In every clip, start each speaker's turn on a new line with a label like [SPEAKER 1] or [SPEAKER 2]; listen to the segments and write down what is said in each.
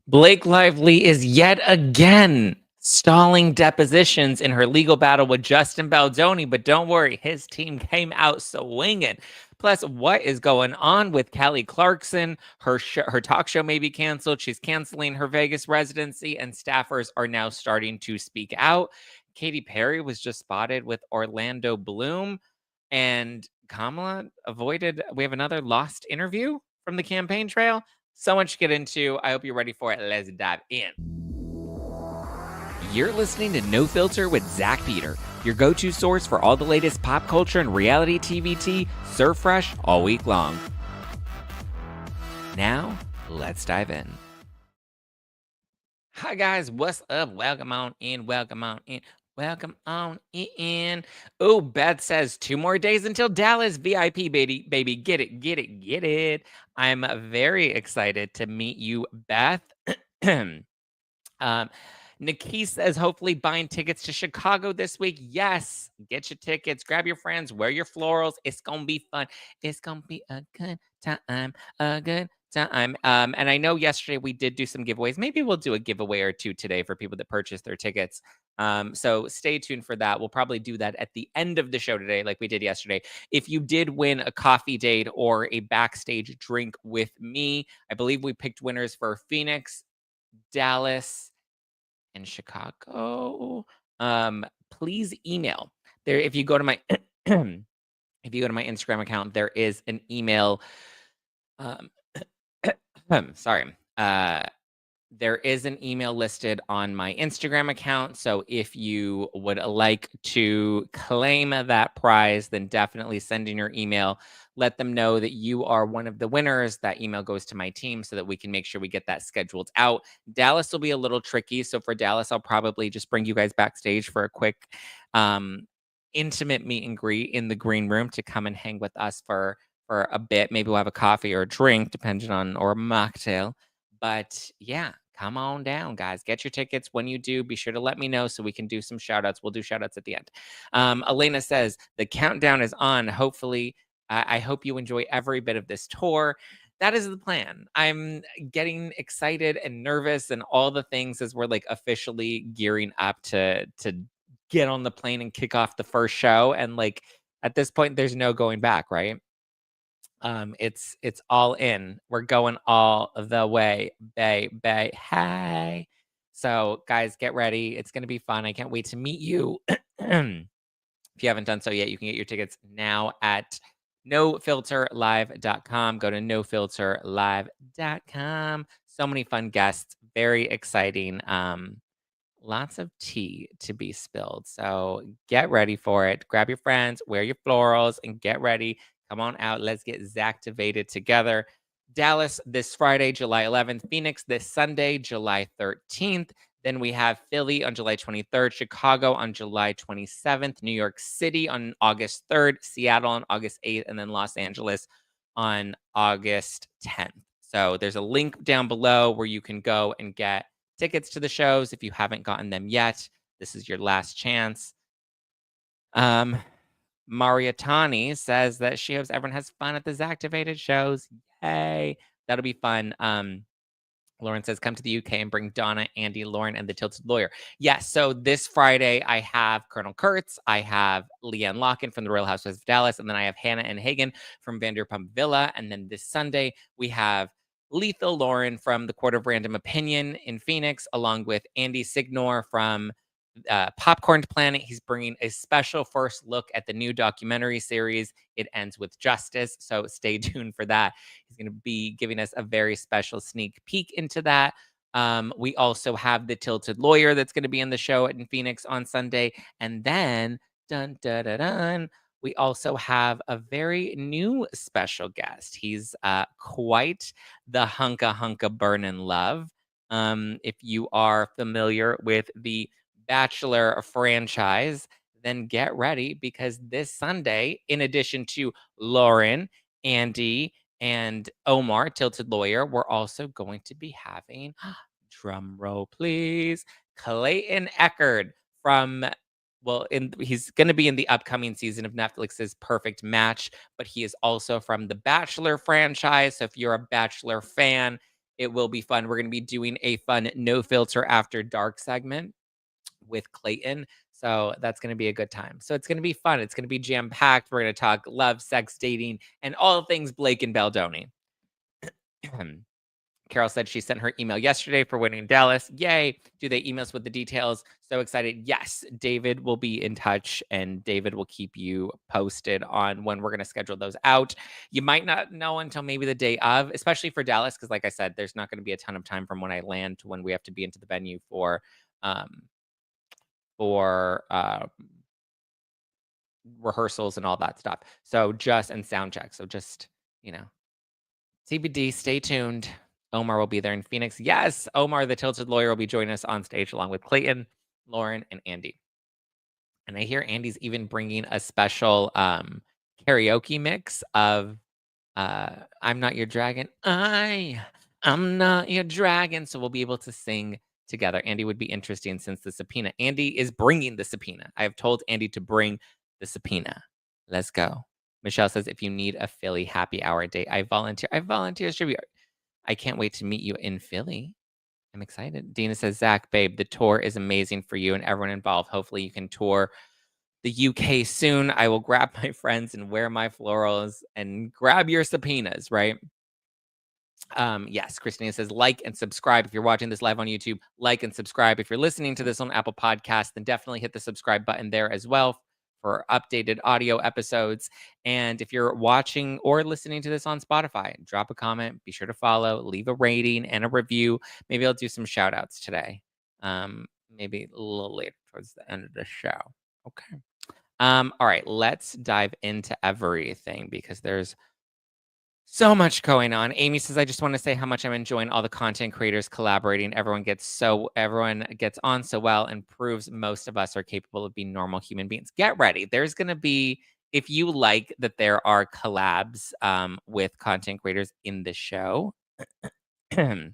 [SPEAKER 1] Blake Lively is yet again stalling depositions in her legal battle with Justin Baldoni, but don't worry, his team came out swinging. Plus, what is going on with Kelly Clarkson? Her talk show may be canceled. She's canceling her Vegas residency, and staffers are now starting to speak out. Katy Perry was just spotted with Orlando Bloom, and Kamala avoided. We have another lost interview from the campaign trail. So much to get into. I hope you're ready for it. Let's dive in. You're listening to No Filter with Zack Peter, your go-to source for all the latest pop culture and reality TV tea, served fresh all week long. Now, let's dive in. Hi guys, what's up? Welcome on in. Welcome on in. Welcome on in. Oh, Beth says 2 more days until Dallas VIP, baby. Get it, get it, get it. I'm very excited to meet you, Beth. Nikki says, hopefully buying tickets to Chicago this week. Yes, get your tickets, grab your friends, wear your florals. It's going to be fun. It's going to be a good time, a good time. And I know yesterday we did do some giveaways. Maybe we'll do a giveaway or two today for people that purchase their tickets. So stay tuned for that. We'll probably do that at the end of the show today, like we did yesterday. If you did win a coffee date or a backstage drink with me, I believe we picked winners for Phoenix, Dallas, and Chicago. Please email there. If you go to my if you go to my Instagram account, there is an email. Sorry. There is an email listed on my Instagram account. So if you would like to claim that prize, then definitely send in your email. Let them know that you are one of the winners. That email goes to my team so that we can make sure we get that scheduled out. Dallas will be a little tricky. So for Dallas, I'll probably just bring you guys backstage for a quick intimate meet and greet in the green room to come and hang with us for a bit. Maybe we'll have a coffee or a drink, depending on, or a mocktail. But yeah, come on down, guys. Get your tickets. When you do, be sure to let me know so we can do some shout outs. We'll do shout outs at the end. Elena says, the countdown is on. Hopefully, I hope you enjoy every bit of this tour. That is the plan. I'm getting excited and nervous and all the things as we're like officially gearing up to get on the plane and kick off the first show. And like at this point, there's no going back, right? It's all in. We're going all the way, bay. Hey. So guys, get ready. It's gonna be fun. I can't wait to meet you. If you haven't done so yet, you can get your tickets now at nofilterlive.com. Go to nofilterlive.com. So many fun guests, very exciting. Lots of tea to be spilled. So get ready for it. Grab your friends, wear your florals, and get ready. Come on out. Let's get Zacktivated together. Dallas this Friday, July 11th. Phoenix this Sunday, July 13th. Then we have Philly on July 23rd, Chicago on July 27th, New York City on August 3rd, Seattle on August 8th, and then Los Angeles on August 10th. So there's a link down below where you can go and get tickets to the shows if you haven't gotten them yet. This is your last chance. Mariatani says that she hopes everyone has fun at the Zacktivated shows. Yay. That'll be fun. Lauren says, come to the UK and bring Donna, Andy, Lauren, and the Tilted Lawyer. Yes, so this Friday, I have Colonel Kurtz, I have Leanne Locken from the Royal Housewives of Dallas, and then I have Hannah and Hagen from Vanderpump Villa. And then this Sunday, we have Lethal Lauren from the Court of Random Opinion in Phoenix, along with Andy Signor from Popcorn Planet. He's bringing a special first look at the new documentary series, It Ends with Justice. So stay tuned for that. He's going to be giving us a very special sneak peek into that. We also have the Tilted Lawyer that's going to be in the show in Phoenix on Sunday. And then, dun, dun, dun, dun, we also have a very new special guest. He's quite the hunka burnin' love. If you are familiar with the Bachelor franchise, then get ready because this Sunday, in addition to Lauren, Andy, and Omar, Tilted Lawyer, we're also going to be having, drum roll please, Clayton Echard from, he's going to be in the upcoming season of Netflix's Perfect Match, but he is also from the Bachelor franchise. So if you're a Bachelor fan, It will be fun. We're going to be doing a fun no filter after dark segment with Clayton. So that's going to be a good time. So it's going to be fun. It's going to be jam packed. We're going to talk love, sex, dating, and all things Blake and Baldoni. Carol said she sent her email yesterday for winning Dallas. Yay. Do they email us with the details? So excited. Yes, David will be in touch and David will keep you posted on when we're going to schedule those out. You might not know until maybe the day of, especially for Dallas, because like I said, there's not going to be a ton of time from when I land to when we have to be into the venue um, for rehearsals and all that stuff. So and sound check. So just, TBD, stay tuned. Omar will be there in Phoenix. Yes, Omar, the Tilted Lawyer, will be joining us on stage along with Clayton, Lauren, and Andy. And I hear Andy's even bringing a special karaoke mix of I'm Not Your Dragon. I'm not your dragon. So we'll be able to sing together. Andy would be interesting since the subpoena. Andy is bringing the subpoena. I have told Andy to bring the subpoena. Let's go. Michelle says, if you need a Philly happy hour date, I volunteer. I volunteer as tribute. I can't wait to meet you in Philly. I'm excited. Dina says, Zach, babe, the tour is amazing for you and everyone involved. Hopefully you can tour the UK soon. I will grab my friends and wear my florals and grab your subpoenas, right? Yes, Christina says, like and subscribe. If you're watching this live on YouTube, like and subscribe. If you're listening to this on Apple Podcasts, then definitely hit the subscribe button there as well for updated audio episodes. And if you're watching or listening to this on Spotify, drop a comment, be sure to follow, leave a rating and a review. Maybe I'll do some shout outs today. Maybe a little later towards the end of the show. Okay. All right, let's dive into everything because there's so much going on. Amy says, I just want to say how much I'm enjoying all the content creators collaborating. Everyone gets on so well and proves most of us are capable of being normal human beings. Get ready. There's going to be, if you like that there are collabs with content creators in the show, then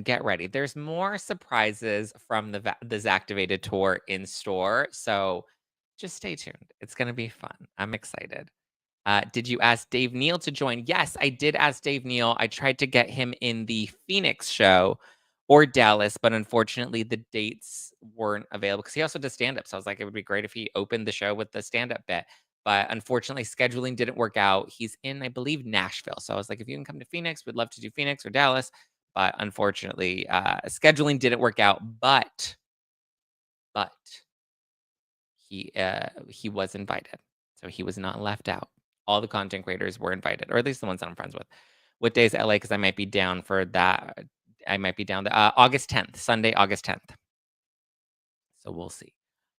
[SPEAKER 1] get ready. There's more surprises from the Zactivated tour in store. So just stay tuned. It's going to be fun. I'm excited. Did you ask Dave Neal to join? Yes, I did ask Dave Neal. I tried to get him in the Phoenix show or Dallas, but unfortunately the dates weren't available because he also does stand-up. So I was like, it would be great if he opened the show with the stand-up bit. But unfortunately, scheduling didn't work out. He's in, I believe, Nashville. So I was like, if you can come to Phoenix, we'd love to do Phoenix or Dallas. But unfortunately, scheduling didn't work out. But he was invited, so he was not left out. All the content creators were invited, or at least the ones that I'm friends with. What day is LA? Because I might be down for that. I might be down August 10th, Sunday, August 10th. So we'll see.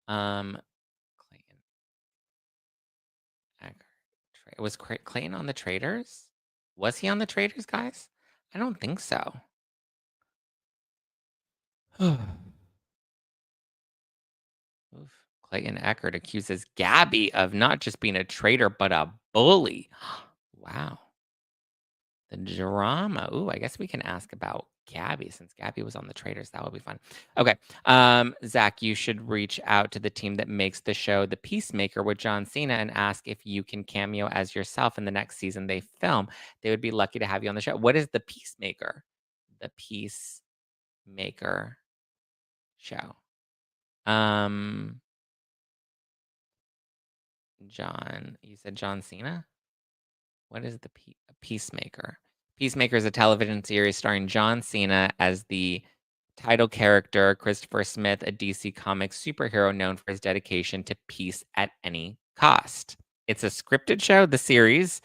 [SPEAKER 1] Clayton. Was Clayton on the Traders? Was he on the Traders, guys? I don't think so. Oof. Clayton Eckert accuses Gabby of not just being a traitor, but a bully. Wow. The drama. Ooh, I guess we can ask about Gabby since Gabby was on the Traders. That would be fun. Okay. Zach, you should reach out to the team that makes the show The Peacemaker with John Cena and ask if you can cameo as yourself in the next season they film. They would be lucky to have you on the show. What is The Peacemaker? The Peacemaker show. John, you said John Cena? What is the Peacemaker? Peacemaker is a television series starring John Cena as the title character, Christopher Smith, a DC Comics superhero known for his dedication to peace at any cost. It's a scripted show. The series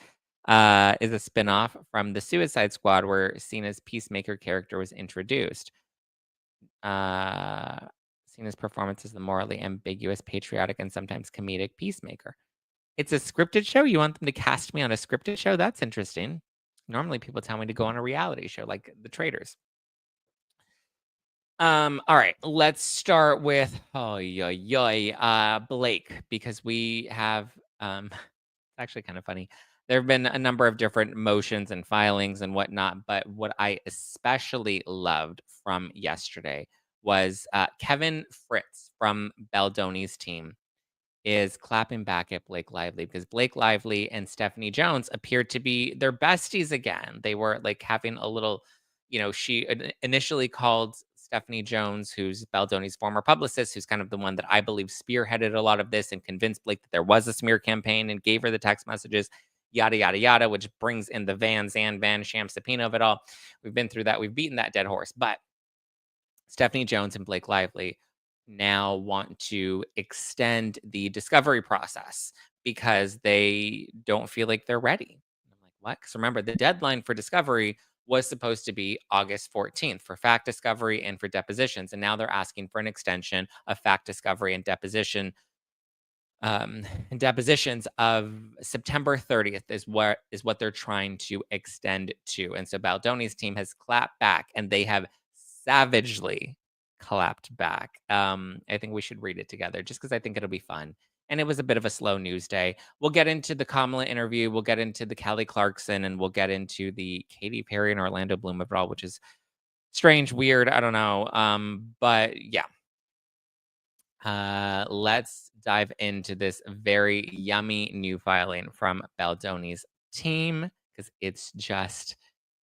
[SPEAKER 1] is a spinoff from The Suicide Squad, where Cena's Peacemaker character was introduced. Cena's performance is the morally ambiguous, patriotic, and sometimes comedic Peacemaker. It's a scripted show? You want them to cast me on a scripted show? That's interesting. Normally people tell me to go on a reality show like The Traders. All right, let's start with Blake, because we have it's actually kind of funny. There have been a number of different motions and filings and whatnot, but what I especially loved from yesterday was Kevin Fritz from Baldoni's team is clapping back at Blake Lively because Blake Lively and Stephanie Jones appeared to be their besties again. They were like having a little, she initially called Stephanie Jones, who's Baldoni's former publicist, who's kind of the one that I believe spearheaded a lot of this and convinced Blake that there was a smear campaign and gave her the text messages, yada, yada, yada, which brings in the Van Sham subpoena of it all. We've been through that. We've beaten that dead horse. But Stephanie Jones and Blake Lively now want to extend the discovery process because they don't feel like they're ready. I'm like, what? Because remember, the deadline for discovery was supposed to be August 14th for fact discovery and for depositions. And now they're asking for an extension of fact discovery and depositions of September 30th is what they're trying to extend to. And so Baldoni's team has clapped back and they have savagely clapped back. I think we should read it together just because I think it'll be fun. And it was a bit of a slow news day. We'll get into the Kamala interview, we'll get into the Kelly Clarkson, and we'll get into the Katy Perry and Orlando Bloom of it all, which is strange, weird. I don't know. But yeah, let's dive into this very yummy new filing from Baldoni's team because it's just.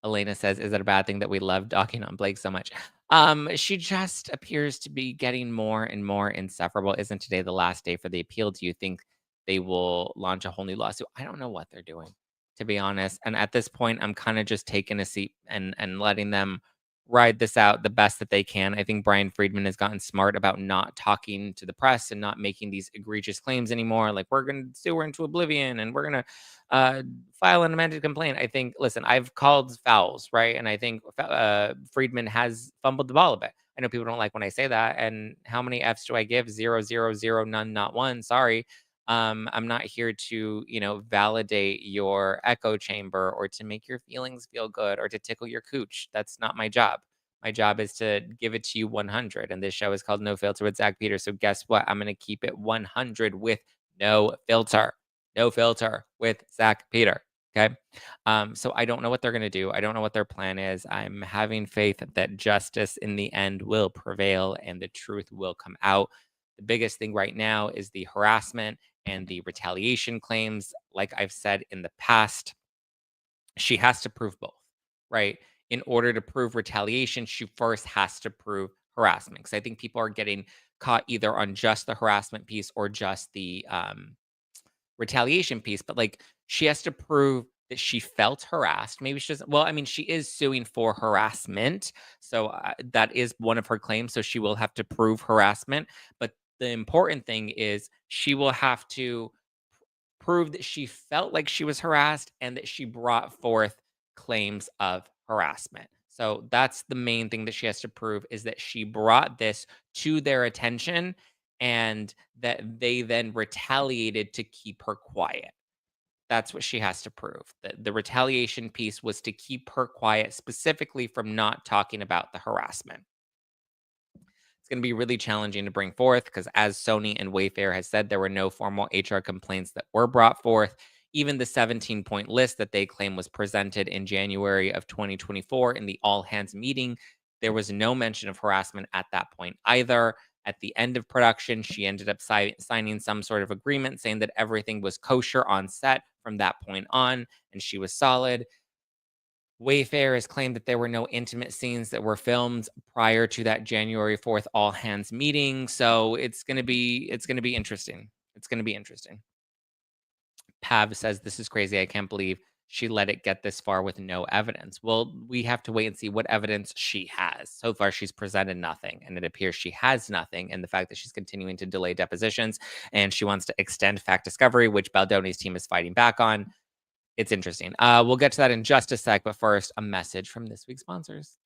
[SPEAKER 1] Elena says, "Is it a bad thing that we love dogging on Blake so much?" She just appears to be getting more and more insufferable. Isn't today the last day for the appeal? Do you think they will launch a whole new lawsuit? I don't know what they're doing, to be honest. And at this point, I'm kind of just taking a seat and letting them ride this out the best that they can. I think Brian Friedman has gotten smart about not talking to the press and not making these egregious claims anymore. Like, we're going to sue her into oblivion and we're going to file an amended complaint. I think, listen, I've called fouls, right? And I think Friedman has fumbled the ball a bit. I know people don't like when I say that. And how many Fs do I give? 0, 0, 0, none, not one. Sorry. I'm not here to, validate your echo chamber or to make your feelings feel good or to tickle your cooch. That's not my job. My job is to give it to you 100. And this show is called No Filter with Zack Peters. So guess what? I'm going to keep it 100 with no filter. No filter with Zack Peter. Okay. So I don't know what they're going to do. I don't know what their plan is. I'm having faith that justice in the end will prevail and the truth will come out. The biggest thing right now is the harassment and the retaliation claims. Like I've said in the past, she has to prove both, right? In order to prove retaliation, she first has to prove harassment. Because I think people are getting caught either on just the harassment piece or just the retaliation piece. But like, she has to prove that she felt harassed. Maybe she doesn't. Well, I mean, she is suing for harassment. So that is one of her claims. So she will have to prove harassment. But the important thing is she will have to prove that she felt like she was harassed and that she brought forth claims of harassment. So that's the main thing that she has to prove is that she brought this to their attention and that they then retaliated to keep her quiet. That's what she has to prove. The retaliation piece was to keep her quiet, specifically from not talking about the harassment. It's going to be really challenging to bring forth because, as Sony and Wayfair has said, there were no formal HR complaints that were brought forth. Even the 17-point list that they claim was presented in January of 2024 in the all hands meeting, there was no mention of harassment at that point either. At the end of production, she ended up signing some sort of agreement saying that everything was kosher on set from that point on, and she was solid. Wayfair has claimed that there were no intimate scenes that were filmed prior to that January 4th all hands meeting. So it's gonna be interesting. It's gonna be interesting. Pav says this is crazy. I can't believe she let it get this far with no evidence. Well, we have to wait and see what evidence she has. So far, she's presented nothing, and it appears she has nothing. And the fact that she's continuing to delay depositions and she wants to extend fact discovery, which Baldoni's team is fighting back on. It's interesting. We'll get to that in just a sec, but first, a message from this week's sponsors.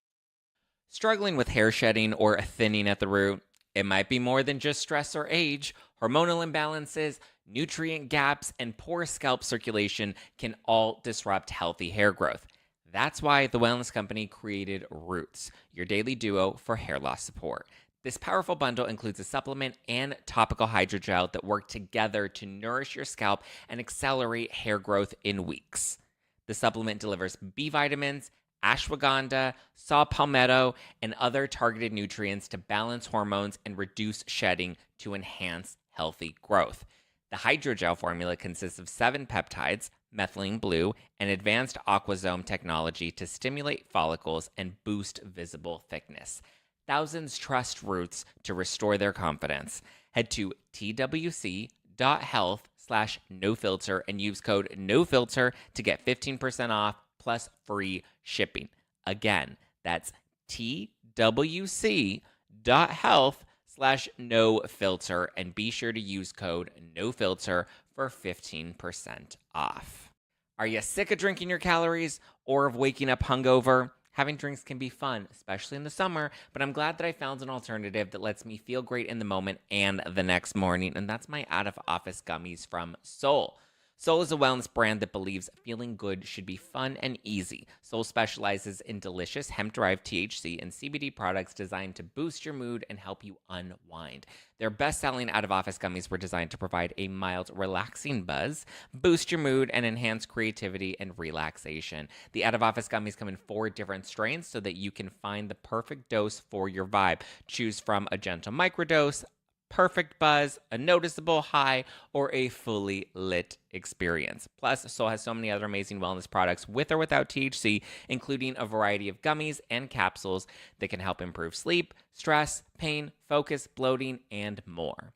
[SPEAKER 1] Struggling with hair shedding or thinning at the root? It might be more than just stress or age. Hormonal imbalances, nutrient gaps, and poor scalp circulation can all disrupt healthy hair growth. That's why the Wellness Company created Roots, your daily duo for hair loss support. This powerful bundle includes a supplement and topical hydrogel that work together to nourish your scalp and accelerate hair growth in weeks. The supplement delivers B vitamins, ashwagandha, saw palmetto, and other targeted nutrients to balance hormones and reduce shedding to enhance healthy growth. The hydrogel formula consists of 7 peptides, methylene blue, and advanced aquasome technology to stimulate follicles and boost visible thickness. Thousands trust Roots to restore their confidence. Head to twc.health/nofilter and use code NOFILTER to get 15% off plus free shipping. Again, that's twc.health/nofilter and be sure to use code NOFILTER for 15% off. Are you sick of drinking your calories or of waking up hungover? Having drinks can be fun, especially in the summer, but I'm glad that I found an alternative that lets me feel great in the moment and the next morning, and that's my out-of-office gummies from Soul. Soul is a wellness brand that believes feeling good should be fun and easy. Soul specializes in delicious hemp-derived THC and CBD products designed to boost your mood and help you unwind. Their best-selling out-of-office gummies were designed to provide a mild, relaxing buzz, boost your mood, and enhance creativity and relaxation. The out-of-office gummies come in 4 different strains so that you can find the perfect dose for your vibe. Choose from a gentle microdose, perfect buzz, a noticeable high, or a fully lit experience. Plus, Soul has so many other amazing wellness products with or without THC, including a variety of gummies and capsules that can help improve sleep, stress, pain, focus, bloating, and more.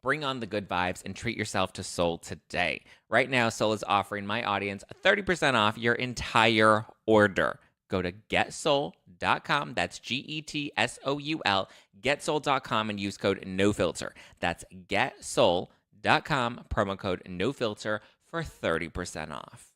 [SPEAKER 1] Bring on the good vibes and treat yourself to Soul today. Right now, Soul is offering my audience 30% off your entire order. Go to getsoul.com. That's GETSOUL, getsoul.com, and use code NOFILTER. That's getsoul.com, promo code NOFILTER for 30% off.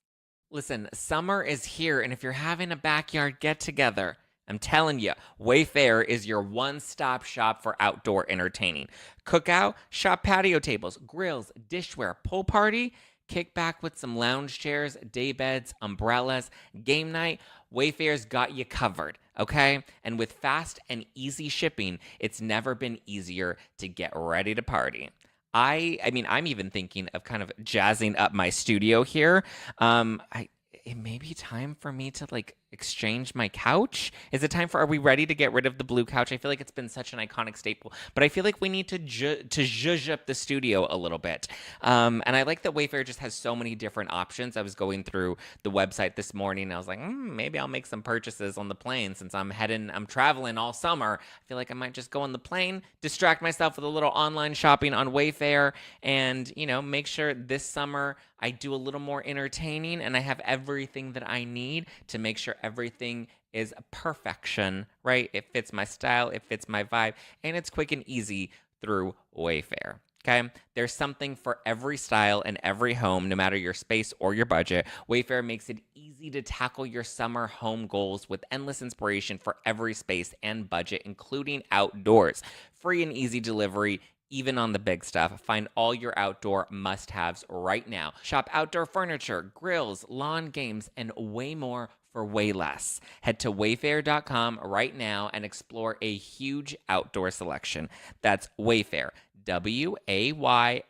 [SPEAKER 1] Listen, summer is here, and if you're having a backyard get-together, I'm telling you, Wayfair is your one-stop shop for outdoor entertaining. Cookout, shop patio tables, grills, dishware, pool party, kick back with some lounge chairs, day beds, umbrellas, game night. Wayfair's got you covered, okay? And with fast and easy shipping, it's never been easier to get ready to party. I mean, I'm even thinking of kind of jazzing up my studio here. It may be time for me to exchange my couch. Is it time for? Are we ready to get rid of the blue couch? I feel like it's been such an iconic staple, but I feel like we need to zhuzh up the studio a little bit. And I like that Wayfair just has so many different options. I was going through the website this morning, and I was like, maybe I'll make some purchases on the plane since I'm traveling all summer. I feel like I might just go on the plane, distract myself with a little online shopping on Wayfair, and make sure this summer I do a little more entertaining and I have everything that I need to make sure everything is perfection, right? It fits my style, it fits my vibe, and it's quick and easy through Wayfair. Okay? There's something for every style and every home, no matter your space or your budget. Wayfair makes it easy to tackle your summer home goals with endless inspiration for every space and budget, including outdoors. Free and easy delivery, even on the big stuff. Find all your outdoor must-haves right now. Shop outdoor furniture, grills, lawn games, and way more for way less. Head to wayfair.com right now and explore a huge outdoor selection. That's Wayfair, WAYFAIR.com.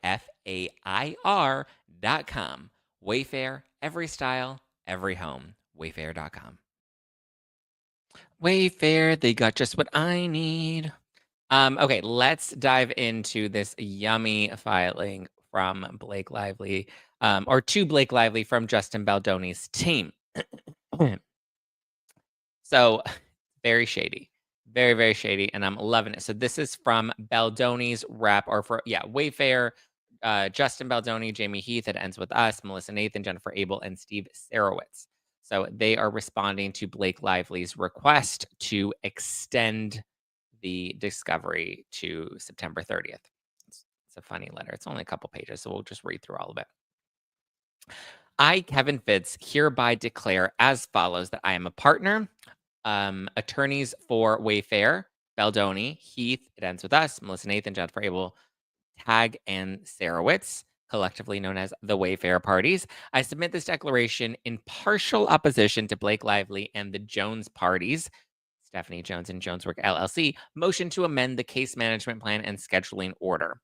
[SPEAKER 1] Wayfair, every style, every home. Wayfair.com. Wayfair, they got just what I need. Okay, let's dive into this yummy filing from Blake Lively, or to Blake Lively from Justin Baldoni's team. So, very shady. Very, very shady, and I'm loving it. So this is from Baldoni's rap, Wayfair, Justin Baldoni, Jamie Heath, It Ends With Us, Melissa Nathan, Jennifer Abel, and Steve Sarowitz. So they are responding to Blake Lively's request to extend the discovery to September 30th. It's a funny letter. It's only a couple pages, so we'll just read through all of it. I, Kevin Fitz, hereby declare as follows that I am a partner. Attorneys for Wayfair, Baldoni, Heath, It Ends With Us, Melissa Nathan, Jennifer Abel, Tag, and Sarowitz, collectively known as the Wayfair parties. I submit this declaration in partial opposition to Blake Lively and the Jones parties, Stephanie Jones and Joneswork LLC, motion to amend the case management plan and scheduling order,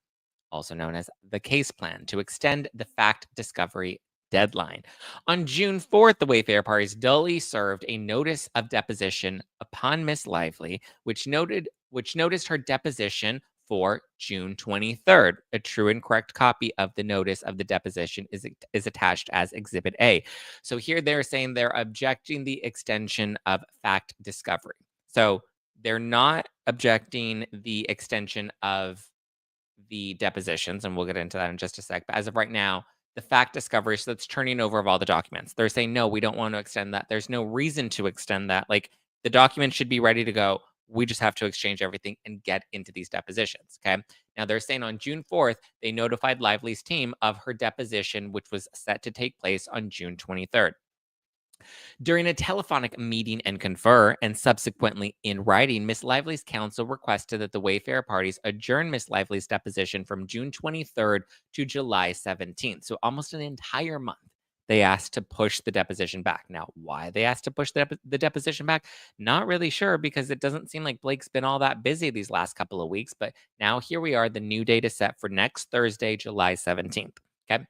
[SPEAKER 1] also known as the case plan, to extend the fact discovery deadline. On June 4th, the Wayfair parties duly served a notice of deposition upon Miss Lively, which noticed her deposition for June 23rd. A true and correct copy of the notice of the deposition is attached as Exhibit A. So here they're saying they're objecting the extension of fact discovery. So they're not objecting the extension of the depositions, and we'll get into that in just a sec. But as of right now, the fact discovery, so that's turning over of all the documents. They're saying, no, we don't want to extend that. There's no reason to extend that. Like the document should be ready to go. We just have to exchange everything and get into these depositions. Okay. Now they're saying on June 4th, they notified Lively's team of her deposition, which was set to take place on June 23rd. During a telephonic meeting and confer, and subsequently in writing, Miss Lively's counsel requested that the Wayfarer parties adjourn Miss Lively's deposition from June 23rd to July 17th. So almost an entire month. They asked to push the deposition back. Now, why they asked to push the deposition back? Not really sure, because it doesn't seem like Blake's been all that busy these last couple of weeks. But now here we are. The new date is set for next Thursday, July 17th. Okay.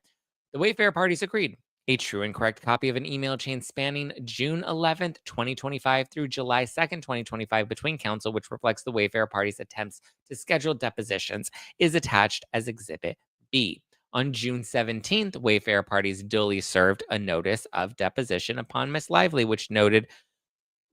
[SPEAKER 1] The Wayfarer parties agreed. A true and correct copy of an email chain spanning June 11th, 2025 through July 2nd, 2025 between counsel, which reflects the Wayfarer parties' attempts to schedule depositions, is attached as Exhibit B. On June 17th, Wayfarer parties duly served a notice of deposition upon Miss Lively, which noticed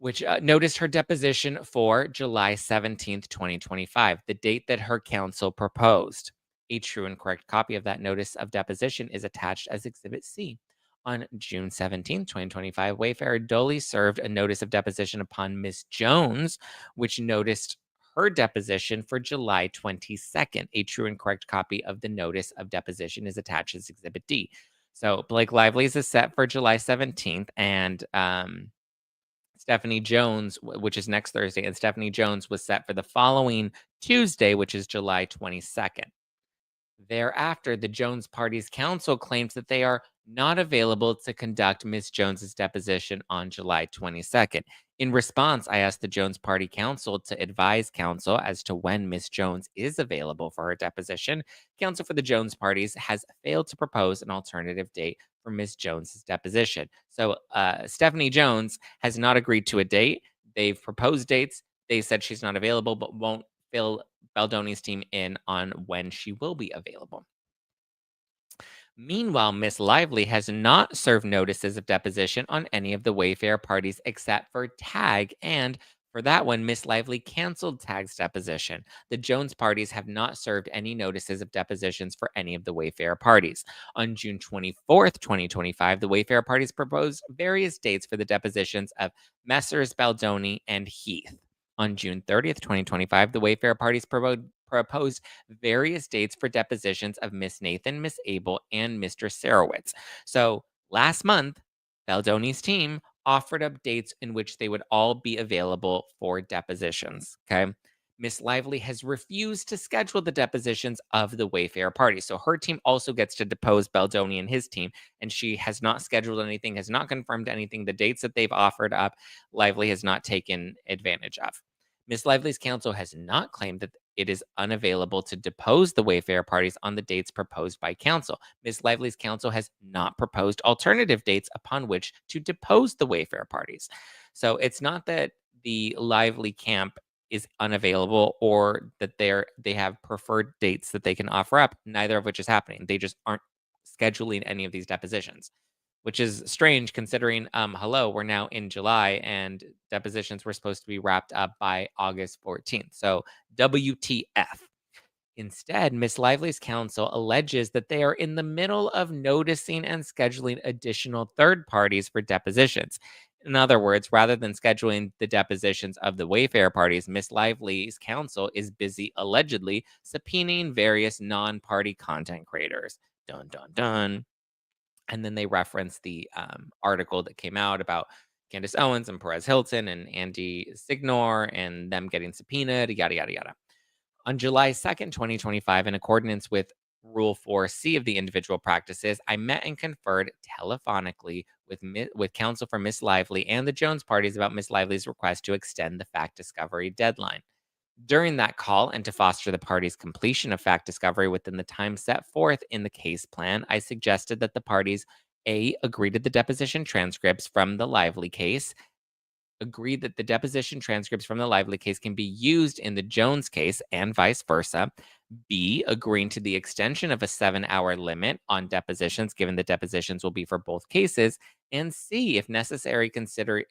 [SPEAKER 1] her deposition for July 17th, 2025, the date that her counsel proposed. A true and correct copy of that notice of deposition is attached as Exhibit C. On June 17th, 2025, Wayfarer duly served a notice of deposition upon Miss Jones, which noticed her deposition for July 22nd. A true and correct copy of the notice of deposition is attached as Exhibit D. So Blake Lively's is set for July 17th, and Stephanie Jones, which is next Thursday, and Stephanie Jones was set for the following Tuesday, which is July 22nd. Thereafter, the Jones party's counsel claims that they are not available to conduct Ms. Jones's deposition on July 22nd. In response, I asked the Jones party counsel to advise counsel as to when Ms. Jones is available for her deposition. Counsel for the Jones parties has failed to propose an alternative date for Ms. Jones's deposition. So Stephanie Jones has not agreed to a date. They've proposed dates. They said she's not available, but won't fill Baldoni's team in on when she will be available. Meanwhile, Miss Lively has not served notices of deposition on any of the Wayfarer parties except for Tag, and for that one, Miss Lively canceled Tag's deposition. The Jones parties have not served any notices of depositions for any of the Wayfarer parties. On June 24th, 2025, the Wayfarer parties proposed various dates for the depositions of Messrs. Baldoni and Heath. On June 30th, 2025, the Wayfarer parties proposed various dates for depositions of Miss Nathan, Miss Abel, and Mr. Sarowitz. So last month, Baldoni's team offered up dates in which they would all be available for depositions. Okay. Miss Lively has refused to schedule the depositions of the Wayfarer party. So her team also gets to depose Baldoni and his team, and she has not scheduled anything, has not confirmed anything. The dates that they've offered up, Lively has not taken advantage of. Miss Lively's counsel has not claimed that it is unavailable to depose the Wayfarer parties on the dates proposed by counsel. Miss Lively's counsel has not proposed alternative dates upon which to depose the Wayfarer parties. So it's not that the Lively camp is unavailable or that they have preferred dates that they can offer up, neither of which is happening. They just aren't scheduling any of these depositions, which is strange considering, hello, we're now in July and depositions were supposed to be wrapped up by August 14th. So WTF. Instead, Miss Lively's counsel alleges that they are in the middle of noticing and scheduling additional third parties for depositions. In other words, rather than scheduling the depositions of the Wayfarer parties, Miss Lively's counsel is busy allegedly subpoenaing various non-party content creators. Dun, dun, dun. And then they reference the article that came out about Candace Owens and Perez Hilton and Andy Signor and them getting subpoenaed, yada, yada, yada. On July 2nd, 2025, in accordance with Rule 4C of the individual practices, I met and conferred telephonically with counsel for Miss Lively and the Jones parties about Miss Lively's request to extend the fact discovery deadline. During that call, and to foster the parties' completion of fact discovery within the time set forth in the case plan, I suggested that the parties A, agree to the deposition transcripts from the Lively case, agreed that the deposition transcripts from the Lively case can be used in the Jones case and vice versa. B, agreeing to the extension of a 7-hour limit on depositions, given the depositions will be for both cases. And C, if necessary, consider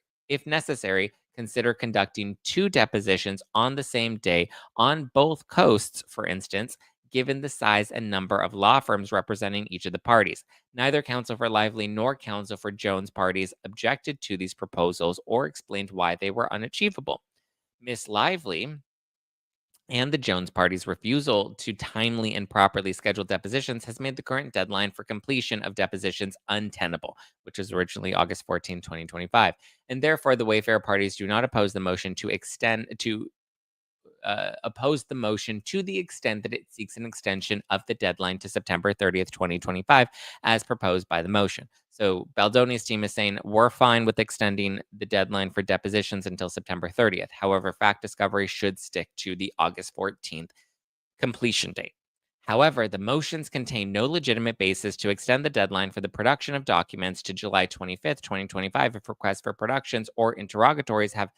[SPEAKER 1] conducting 2 depositions on the same day on both coasts, for instance, given the size and number of law firms representing each of the parties. Neither counsel for Lively nor counsel for Jones parties objected to these proposals or explained why they were unachievable. Miss Lively and the Jones party's refusal to timely and properly schedule depositions has made the current deadline for completion of depositions untenable, which was originally August 14, 2025. And therefore, the Wayfair parties do not oppose the motion to oppose the motion to the extent that it seeks an extension of the deadline to September 30th, 2025, as proposed by the motion. So Baldoni's team is saying we're fine with extending the deadline for depositions until September 30th. However, fact discovery should stick to the August 14th completion date. However, the motions contain no legitimate basis to extend the deadline for the production of documents to July 25th, 2025, if requests for productions or interrogatories have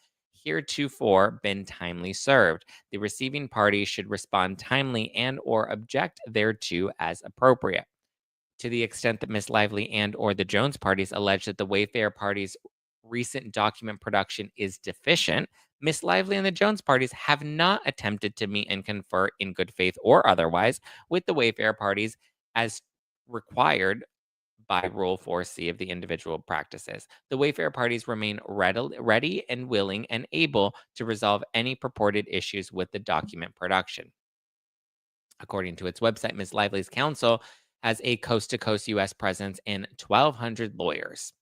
[SPEAKER 1] heretofore been timely served. The receiving party should respond timely and or object thereto as appropriate. To the extent that Miss Lively and or the Jones parties allege that the Wayfair party's recent document production is deficient, Miss Lively and the Jones parties have not attempted to meet and confer in good faith or otherwise with the Wayfair parties as required by Rule 4C of the individual practices. The Wayfair parties remain ready and willing and able to resolve any purported issues with the document production. According to its website, Ms. Lively's counsel has a coast to coast US presence and 1,200 lawyers.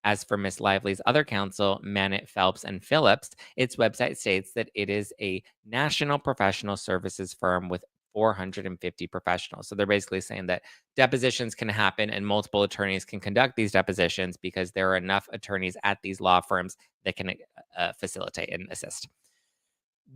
[SPEAKER 1] As for Ms. Lively's other counsel, Mannett, Phelps, and Phillips, its website states that it is a national professional services firm with 450 professionals. So they're basically saying that depositions can happen and multiple attorneys can conduct these depositions because there are enough attorneys at these law firms that can facilitate and assist.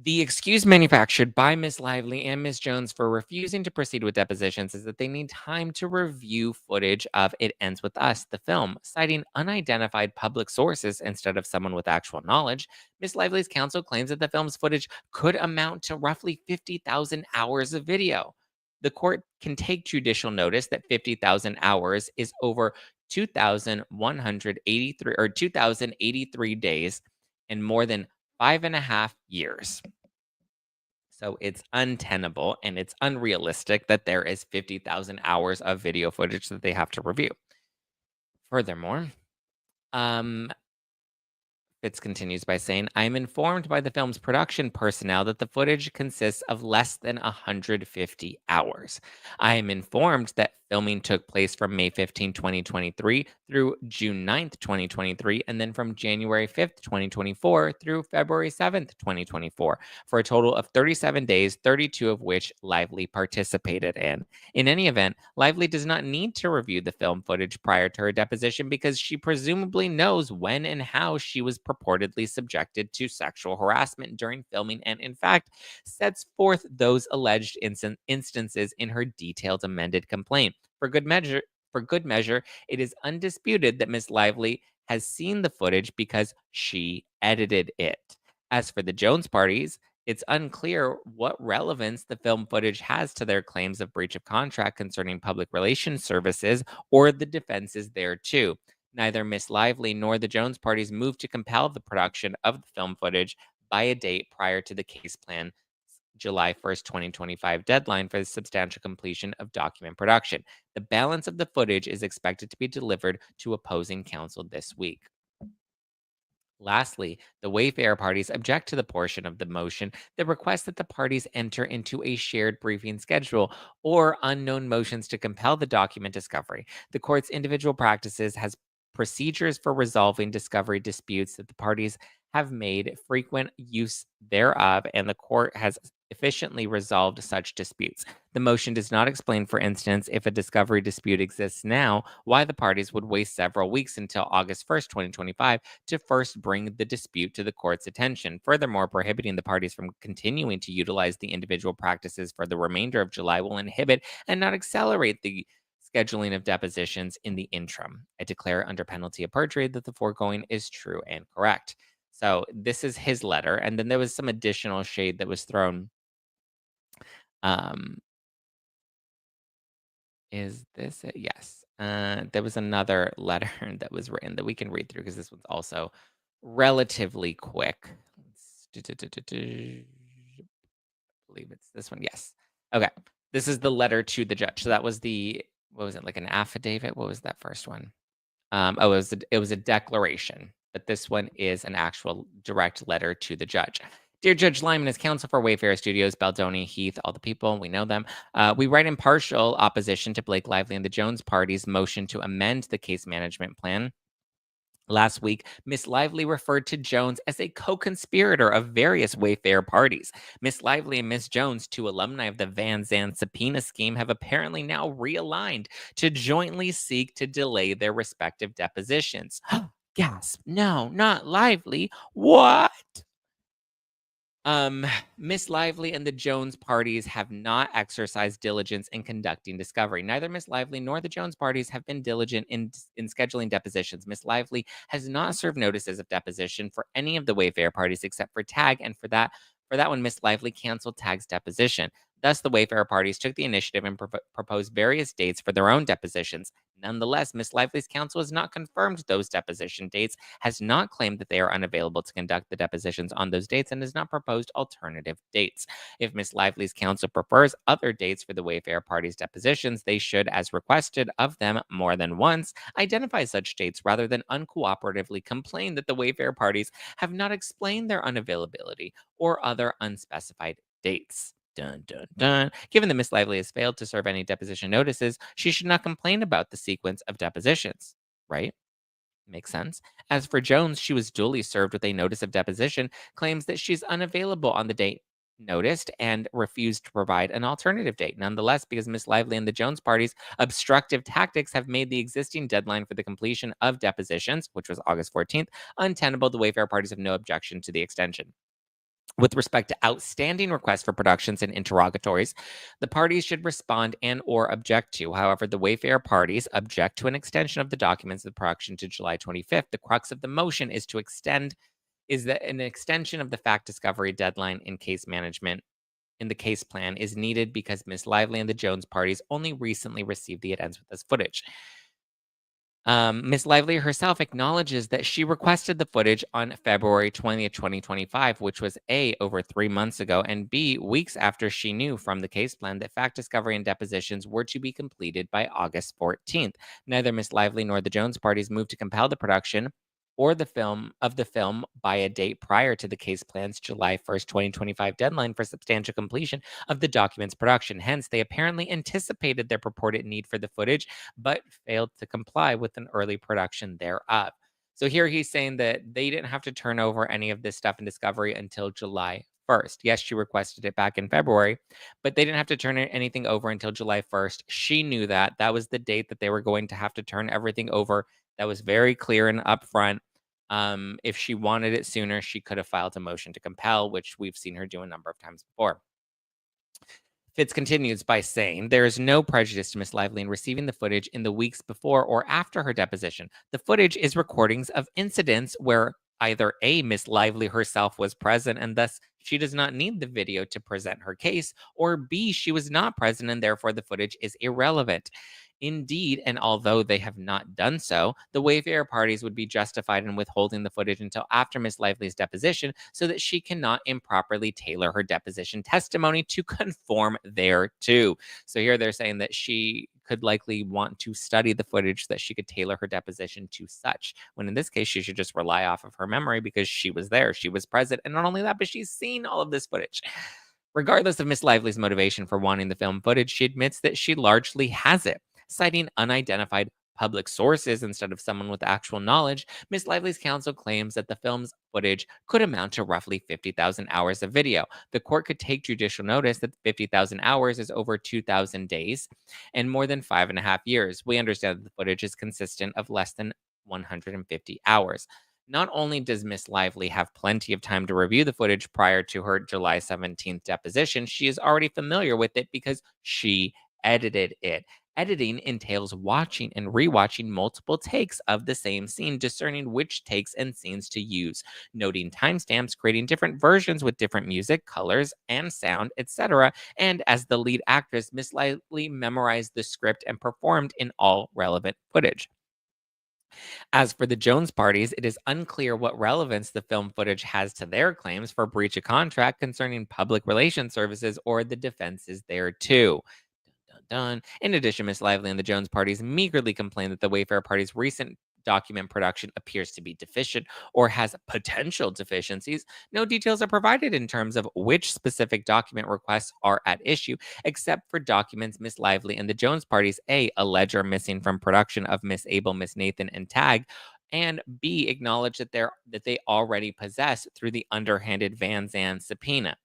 [SPEAKER 1] The excuse manufactured by Miss Lively and Miss Jones for refusing to proceed with depositions is that they need time to review footage of It Ends With Us, the film, citing unidentified public sources instead of someone with actual knowledge. Miss Lively's counsel claims that the film's footage could amount to roughly 50,000 hours of video. The court can take judicial notice that 50,000 hours is over 2,183 or 2,083 days and more than 5.5 years. So it's untenable and it's unrealistic that there is 50,000 hours of video footage that they have to review. Furthermore, Fitz continues by saying, I am informed by the film's production personnel that the footage consists of less than 150 hours. I am informed that filming took place from May 15, 2023 through June 9th, 2023, and then from January 5th, 2024 through February 7th, 2024, for a total of 37 days, 32 of which Lively participated in. In any event, Lively does not need to review the film footage prior to her deposition because she presumably knows when and how she was purportedly subjected to sexual harassment during filming and, in fact, sets forth those alleged instances in her detailed amended complaint. For good measure, it is undisputed that Miss Lively has seen the footage because she edited it. As for the Jones parties, it's unclear what relevance the film footage has to their claims of breach of contract concerning public relations services or the defenses thereto. Neither Miss Lively nor the Jones parties moved to compel the production of the film footage by a date prior to the case plan July 1st, 2025 deadline for the substantial completion of document production. The balance of the footage is expected to be delivered to opposing counsel this week. Lastly, the Wayfair parties object to the portion of the motion that requests that the parties enter into a shared briefing schedule or unknown motions to compel the document discovery. The court's individual practices has procedures for resolving discovery disputes that the parties have made frequent use thereof, and the court has efficiently resolved such disputes. The motion does not explain, for instance, if a discovery dispute exists now, why the parties would waste several weeks until August 1st, 2025 to first bring the dispute to the court's attention. Furthermore, prohibiting the parties from continuing to utilize the individual practices for the remainder of July will inhibit and not accelerate the scheduling of depositions in the interim. I declare under penalty of perjury that the foregoing is true and correct. So this is his letter, and then there was some additional shade that was thrown. Um, is this it? Yes. There was another letter that was written that we can read through because this one's also relatively quick. Believe it's this one. Yes. Okay. This is the letter to the judge. So that was the what was it, like an affidavit? What was that first one? It was a declaration, but this one is an actual direct letter to the judge. Dear Judge Lyman, as counsel for Wayfair Studios, Baldoni, Heath, all the people, we know them. We write in partial opposition to Blake Lively and the Jones party's motion to amend the case management plan. Last week, Miss Lively referred to Jones as a co-conspirator of various Wayfair parties. Miss Lively and Miss Jones, two alumni of the Van Zandt subpoena scheme, have apparently now realigned to jointly seek to delay their respective depositions. Gasp. No, not Lively. What? Um, Miss Lively and the Jones parties have not exercised diligence in conducting discovery. Neither Miss Lively nor the Jones parties have been diligent in scheduling depositions. Miss Lively has not served notices of deposition for any of the Wayfair parties except for Tag, and for that one, Miss Lively canceled Tag's deposition. Thus, the Wayfair parties took the initiative and proposed various dates for their own depositions. Nonetheless, Miss Lively's counsel has not confirmed those deposition dates, has not claimed that they are unavailable to conduct the depositions on those dates, and has not proposed alternative dates. If Miss Lively's counsel prefers other dates for the Wayfair parties' depositions, they should, as requested of them more than once, identify such dates rather than uncooperatively complain that the Wayfair parties have not explained their unavailability or other unspecified dates. Dun dun dun. Given that Miss Lively has failed to serve any deposition notices, she should not complain about the sequence of depositions. Right? Makes sense. As for Jones, she was duly served with a notice of deposition, claims that she's unavailable on the date noticed, and refused to provide an alternative date. Nonetheless, because Miss Lively and the Jones parties' obstructive tactics have made the existing deadline for the completion of depositions, which was August 14th, untenable, the Wayfair parties have no objection to the extension. With respect to outstanding requests for productions and interrogatories, the parties should respond and or object to. However, the Wayfair parties object to an extension of the documents of the production to July 25th. The crux of the motion is that an extension of the fact discovery deadline in case management in the case plan is needed because Miss Lively and the Jones parties only recently received the It Ends With Us footage. Miss Lively herself acknowledges that she requested the footage on February 20th, 2025, which was A, over 3 months ago, and B, weeks after she knew from the case plan that fact discovery and depositions were to be completed by August 14th. Neither Miss Lively nor the Jones parties moved to compel the production or the film by a date prior to the case plan's July 1st, 2025 deadline for substantial completion of the document's production. Hence, they apparently anticipated their purported need for the footage but failed to comply with an early production thereof. So here he's saying that they didn't have to turn over any of this stuff in discovery until July 1st. Yes, she requested it back in February, but they didn't have to turn anything over until July 1st. She knew that. That was the date that they were going to have to turn everything over. That was very clear and upfront. If she wanted it sooner, she could have filed a motion to compel, which we've seen her do a number of times before. Fitz continues by saying, there is no prejudice to Miss Lively in receiving the footage in the weeks before or after her deposition. The footage is recordings of incidents where either A, Miss Lively herself was present and thus she does not need the video to present her case, or B, she was not present and therefore the footage is irrelevant. Indeed, and although they have not done so, the Wayfair parties would be justified in withholding the footage until after Miss Lively's deposition so that she cannot improperly tailor her deposition testimony to conform thereto. So here they're saying that she could likely want to study the footage so that she could tailor her deposition to such, when in this case, she should just rely off of her memory because she was there, she was present, and not only that, but she's seen all of this footage. Regardless of Miss Lively's motivation for wanting the film footage, she admits that she largely has it. Citing unidentified public sources instead of someone with actual knowledge, Miss Lively's counsel claims that the film's footage could amount to roughly 50,000 hours of video. The court could take judicial notice that 50,000 hours is over 2,000 days and more than 5.5 years. We understand that the footage is consistent of less than 150 hours. Not only does Miss Lively have plenty of time to review the footage prior to her July 17th deposition, she is already familiar with it because she edited it. Editing entails watching and rewatching multiple takes of the same scene, discerning which takes and scenes to use, noting timestamps, creating different versions with different music, colors, and sound, etc. And as the lead actress, Miss Lively memorized the script and performed in all relevant footage. As for the Jones parties, it is unclear what relevance the film footage has to their claims for breach of contract concerning public relations services or the defenses thereto. Dun, dun. In addition, Miss Lively and the Jones parties meagerly complain that the Wayfair party's recent document production appears to be deficient or has potential deficiencies. No details are provided in terms of which specific document requests are at issue, except for documents Miss Lively and the Jones parties A allege are missing from production of Miss Abel, Miss Nathan, and Tag, and B acknowledge that they already possess through the underhanded Van Zandt subpoena.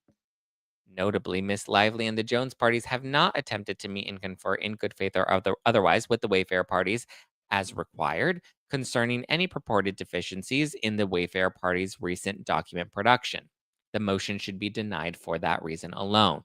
[SPEAKER 1] Notably, Miss Lively and the Jones parties have not attempted to meet and confer in good faith or otherwise with the Wayfair parties as required concerning any purported deficiencies in the Wayfair parties' recent document production. The motion should be denied for that reason alone.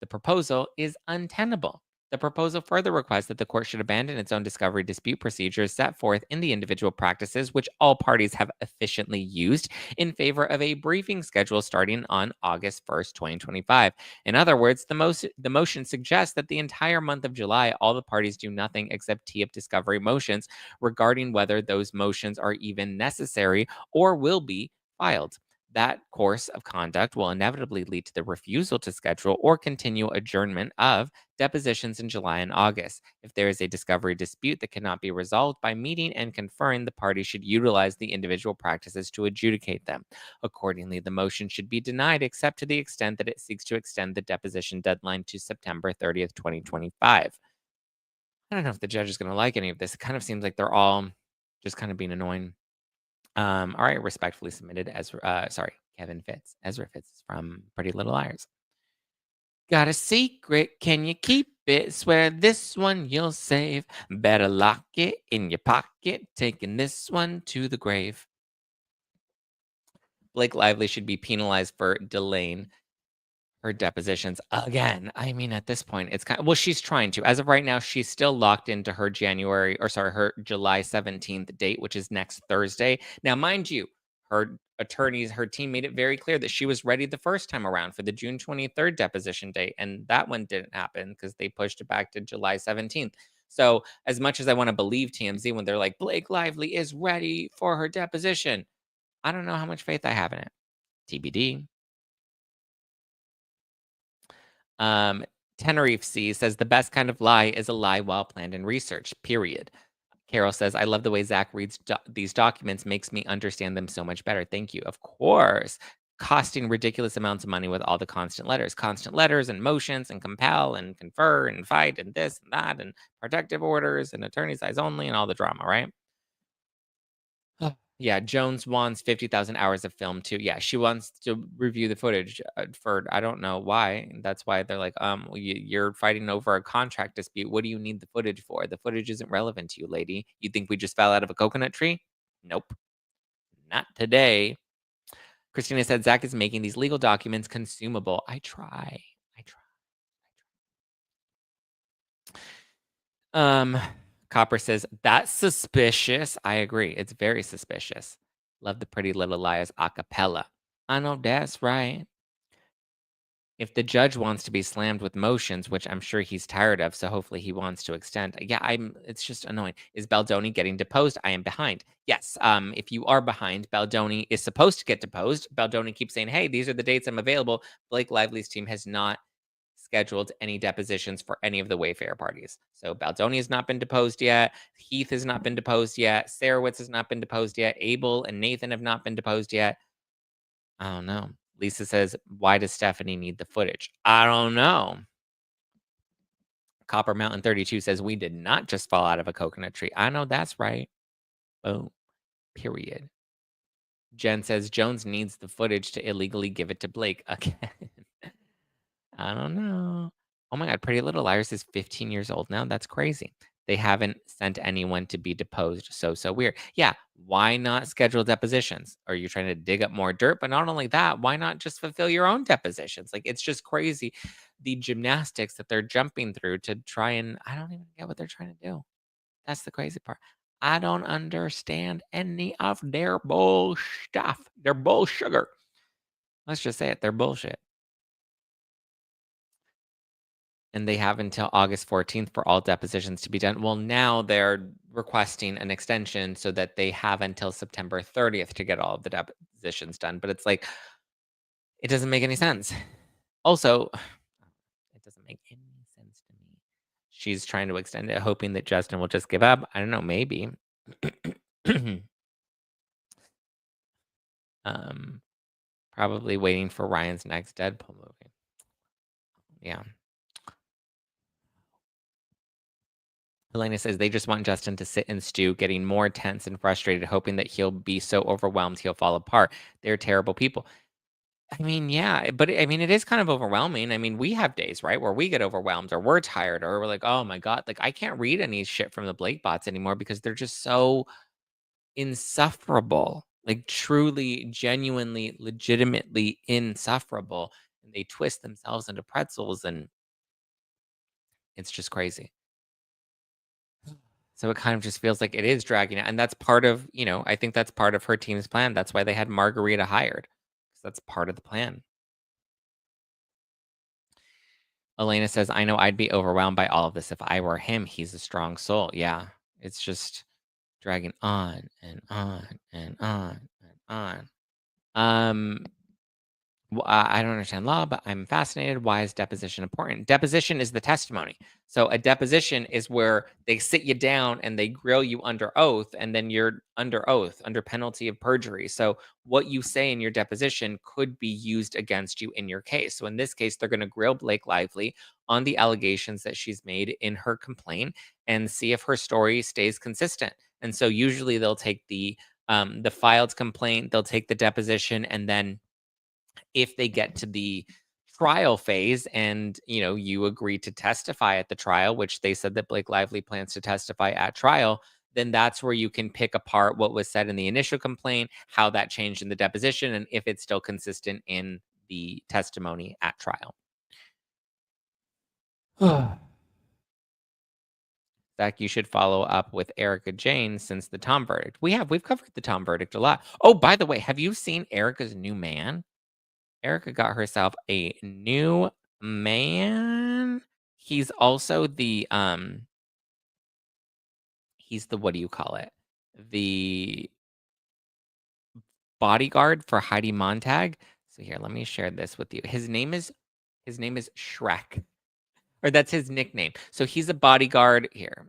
[SPEAKER 1] The proposal is untenable. The proposal further requests that the court should abandon its own discovery dispute procedures set forth in the individual practices which all parties have efficiently used in favor of a briefing schedule starting on August 1st, 2025. In other words, the motion suggests that the entire month of July, all the parties do nothing except tee up discovery motions regarding whether those motions are even necessary or will be filed. That course of conduct will inevitably lead to the refusal to schedule or continue adjournment of depositions in July and August. If there is a discovery dispute that cannot be resolved by meeting and conferring, the parties should utilize the individual practices to adjudicate them. Accordingly, the motion should be denied except to the extent that it seeks to extend the deposition deadline to September 30th, 2025. I don't know if the judge is going to like any of this. It kind of seems like they're all just kind of being annoying. All right, respectfully submitted as Kevin Fitz. Ezra Fitz is from Pretty Little Liars. Got a secret? Can you keep it? Swear this one you'll save. Better lock it in your pocket. Taking this one to the grave. Blake Lively should be penalized for delaying her depositions again. I mean, at this point, it's kind of, well, she's trying to. As of right now, she's still locked into her her July 17th date, which is next Thursday. Now, mind you, her attorneys, her team made it very clear that she was ready the first time around for the June 23rd deposition date. And that one didn't happen because they pushed it back to July 17th. So, as much as I want to believe TMZ when they're like, Blake Lively is ready for her deposition, I don't know how much faith I have in it. TBD. Um, Tenerife C says the best kind of lie is a lie well planned and researched, period. Carol says, I love the way Zach reads these documents, makes me understand them so much better. Thank you. Of course. Costing ridiculous amounts of money with all the constant letters and motions and compel and confer and fight and this and that and protective orders and attorney's eyes only and all the drama, right? Yeah, Jones wants 50,000 hours of film too. Yeah, she wants to review the footage for I don't know why. That's why they're like, well, you're fighting over a contract dispute. What do you need the footage for? The footage isn't relevant to you, lady. You think we just fell out of a coconut tree? Nope, not today. Christina said Zach is making these legal documents consumable. I try. I try. Copper says, that's suspicious. I agree. It's very suspicious. Love the Pretty Little Liars a cappella. I know that's right. If the judge wants to be slammed with motions, which I'm sure he's tired of, so hopefully he wants to extend. Yeah, it's just annoying. Is Baldoni getting deposed? I am behind. Yes. If you are behind, Baldoni is supposed to get deposed. Baldoni keeps saying, hey, these are the dates I'm available. Blake Lively's team has not scheduled any depositions for any of the Wayfair parties. So Baldoni has not been deposed yet. Heath has not been deposed yet. Sarowitz has not been deposed yet. Abel and Nathan have not been deposed yet. I don't know. Lisa says, why does Stephanie need the footage? I don't know. Copper Mountain 32 says, we did not just fall out of a coconut tree. I know that's right. Oh, period. Jen says, Jones needs the footage to illegally give it to Blake again. I don't know. Oh my God, Pretty Little Liars is 15 years old now. That's crazy. They haven't sent anyone to be deposed. So weird. Yeah, why not schedule depositions? Are you trying to dig up more dirt? But not only that, why not just fulfill your own depositions? Like, it's just crazy the gymnastics that they're jumping through to try and I don't even get what they're trying to do. That's the crazy part. I don't understand any of their bull stuff. They're bull sugar. Let's just say it. They're bullshit. And they have until August 14th for all depositions to be done. Well, now they're requesting an extension so that they have until September 30th to get all of the depositions done. But it's like, it doesn't make any sense. Also, it doesn't make any sense to me. She's trying to extend it, hoping that Justin will just give up. I don't know, maybe. um, Probably waiting for Ryan's next Deadpool movie. Yeah. Helena says they just want Justin to sit and stew, getting more tense and frustrated, hoping that he'll be so overwhelmed he'll fall apart. They're terrible people. I mean, yeah, but I mean, it is kind of overwhelming. I mean, we have days, right, where we get overwhelmed or we're tired or we're like, oh my God, like I can't read any shit from the Blake bots anymore because they're just so insufferable. Like truly, genuinely, legitimately insufferable. And they twist themselves into pretzels and it's just crazy. So it kind of just feels like it is dragging out, and that's part of, I think that's part of her team's plan. That's why they had Margarita hired, 'cause that's part of the plan. Elena says, "I know I'd be overwhelmed by all of this if I were him. He's a strong soul." Yeah, it's just dragging on and on and on and on. Um, I don't understand law, but I'm fascinated. Why is deposition important? Deposition is the testimony. So a deposition is where they sit you down and they grill you under oath, and then you're under oath, under penalty of perjury. So what you say in your deposition could be used against you in your case. So in this case, they're going to grill Blake Lively on the allegations that she's made in her complaint and see if her story stays consistent. And so usually they'll take the filed complaint, they'll take the deposition, and then if they get to the trial phase and you agree to testify at the trial, which they said that Blake Lively plans to testify at trial, then that's where you can pick apart what was said in the initial complaint, how that changed in the deposition, and if it's still consistent in the testimony at trial. Zach, you should follow up with Erika Jayne since the Tom verdict. We've covered the Tom verdict a lot. Oh, by the way, have you seen Erika's new man? Erika got herself a new man. He's also he's the what do you call it? The bodyguard for Heidi Montag. So here, let me share this with you. His name is Shrek. Or that's his nickname. So he's a bodyguard here.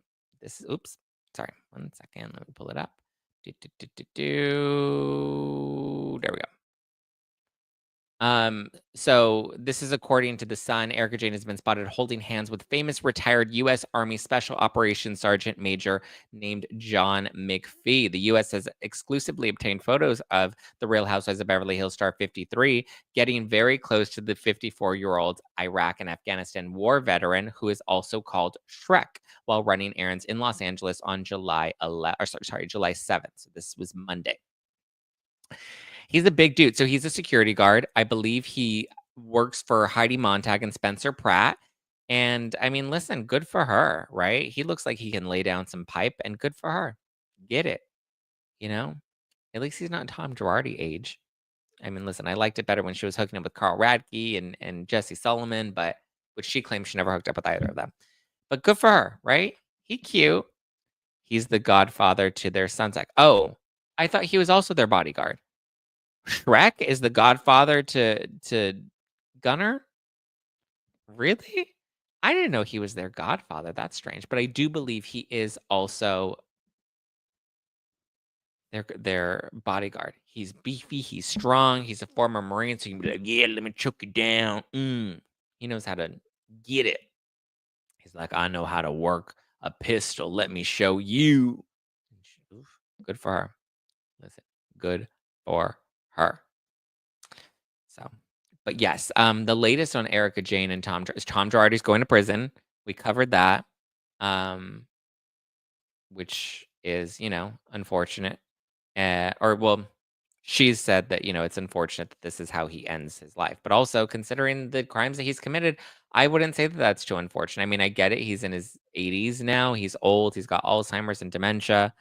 [SPEAKER 1] Oops. Sorry. 1 second. Let me pull it up. There we go. So this is according to The Sun. Erika Jayne has been spotted holding hands with famous retired U.S. Army Special Operations Sergeant Major named John McPhee. The U.S. has exclusively obtained photos of the Real Housewives of Beverly Hills star 53, getting very close to the 54-year-old Iraq and Afghanistan war veteran who is also called Shrek while running errands in Los Angeles on July 7th. So this was Monday. He's a big dude. So he's a security guard. I believe he works for Heidi Montag and Spencer Pratt. And I mean, listen, good for her, right? He looks like he can lay down some pipe and good for her. Get it, you know? At least he's not Tom Girardi age. I mean, listen, I liked it better when she was hooking up with Carl Radke and Jesse Sullivan, but which she claims she never hooked up with either of them. But good for her, right? He cute. He's the godfather to their son, Zack. Oh, I thought he was also their bodyguard. Shrek is the godfather to Gunner? Really? I didn't know he was their godfather. That's strange, but I do believe he is also their bodyguard. He's beefy, he's strong, he's a former Marine, so you can be like, "Yeah, let me choke you down." He knows how to get it. He's like, "I know how to work a pistol. Let me show you." Oof, good for her. Listen, good for her. So, but yes, the latest on Erika Jayne and Tom Girardi's going to prison. We covered that. Um, which is, unfortunate. Or well, she's said that, it's unfortunate that this is how he ends his life. But also considering the crimes that he's committed, I wouldn't say that that's too unfortunate. I mean, I get it. He's in his 80s now. He's old. He's got Alzheimer's and dementia,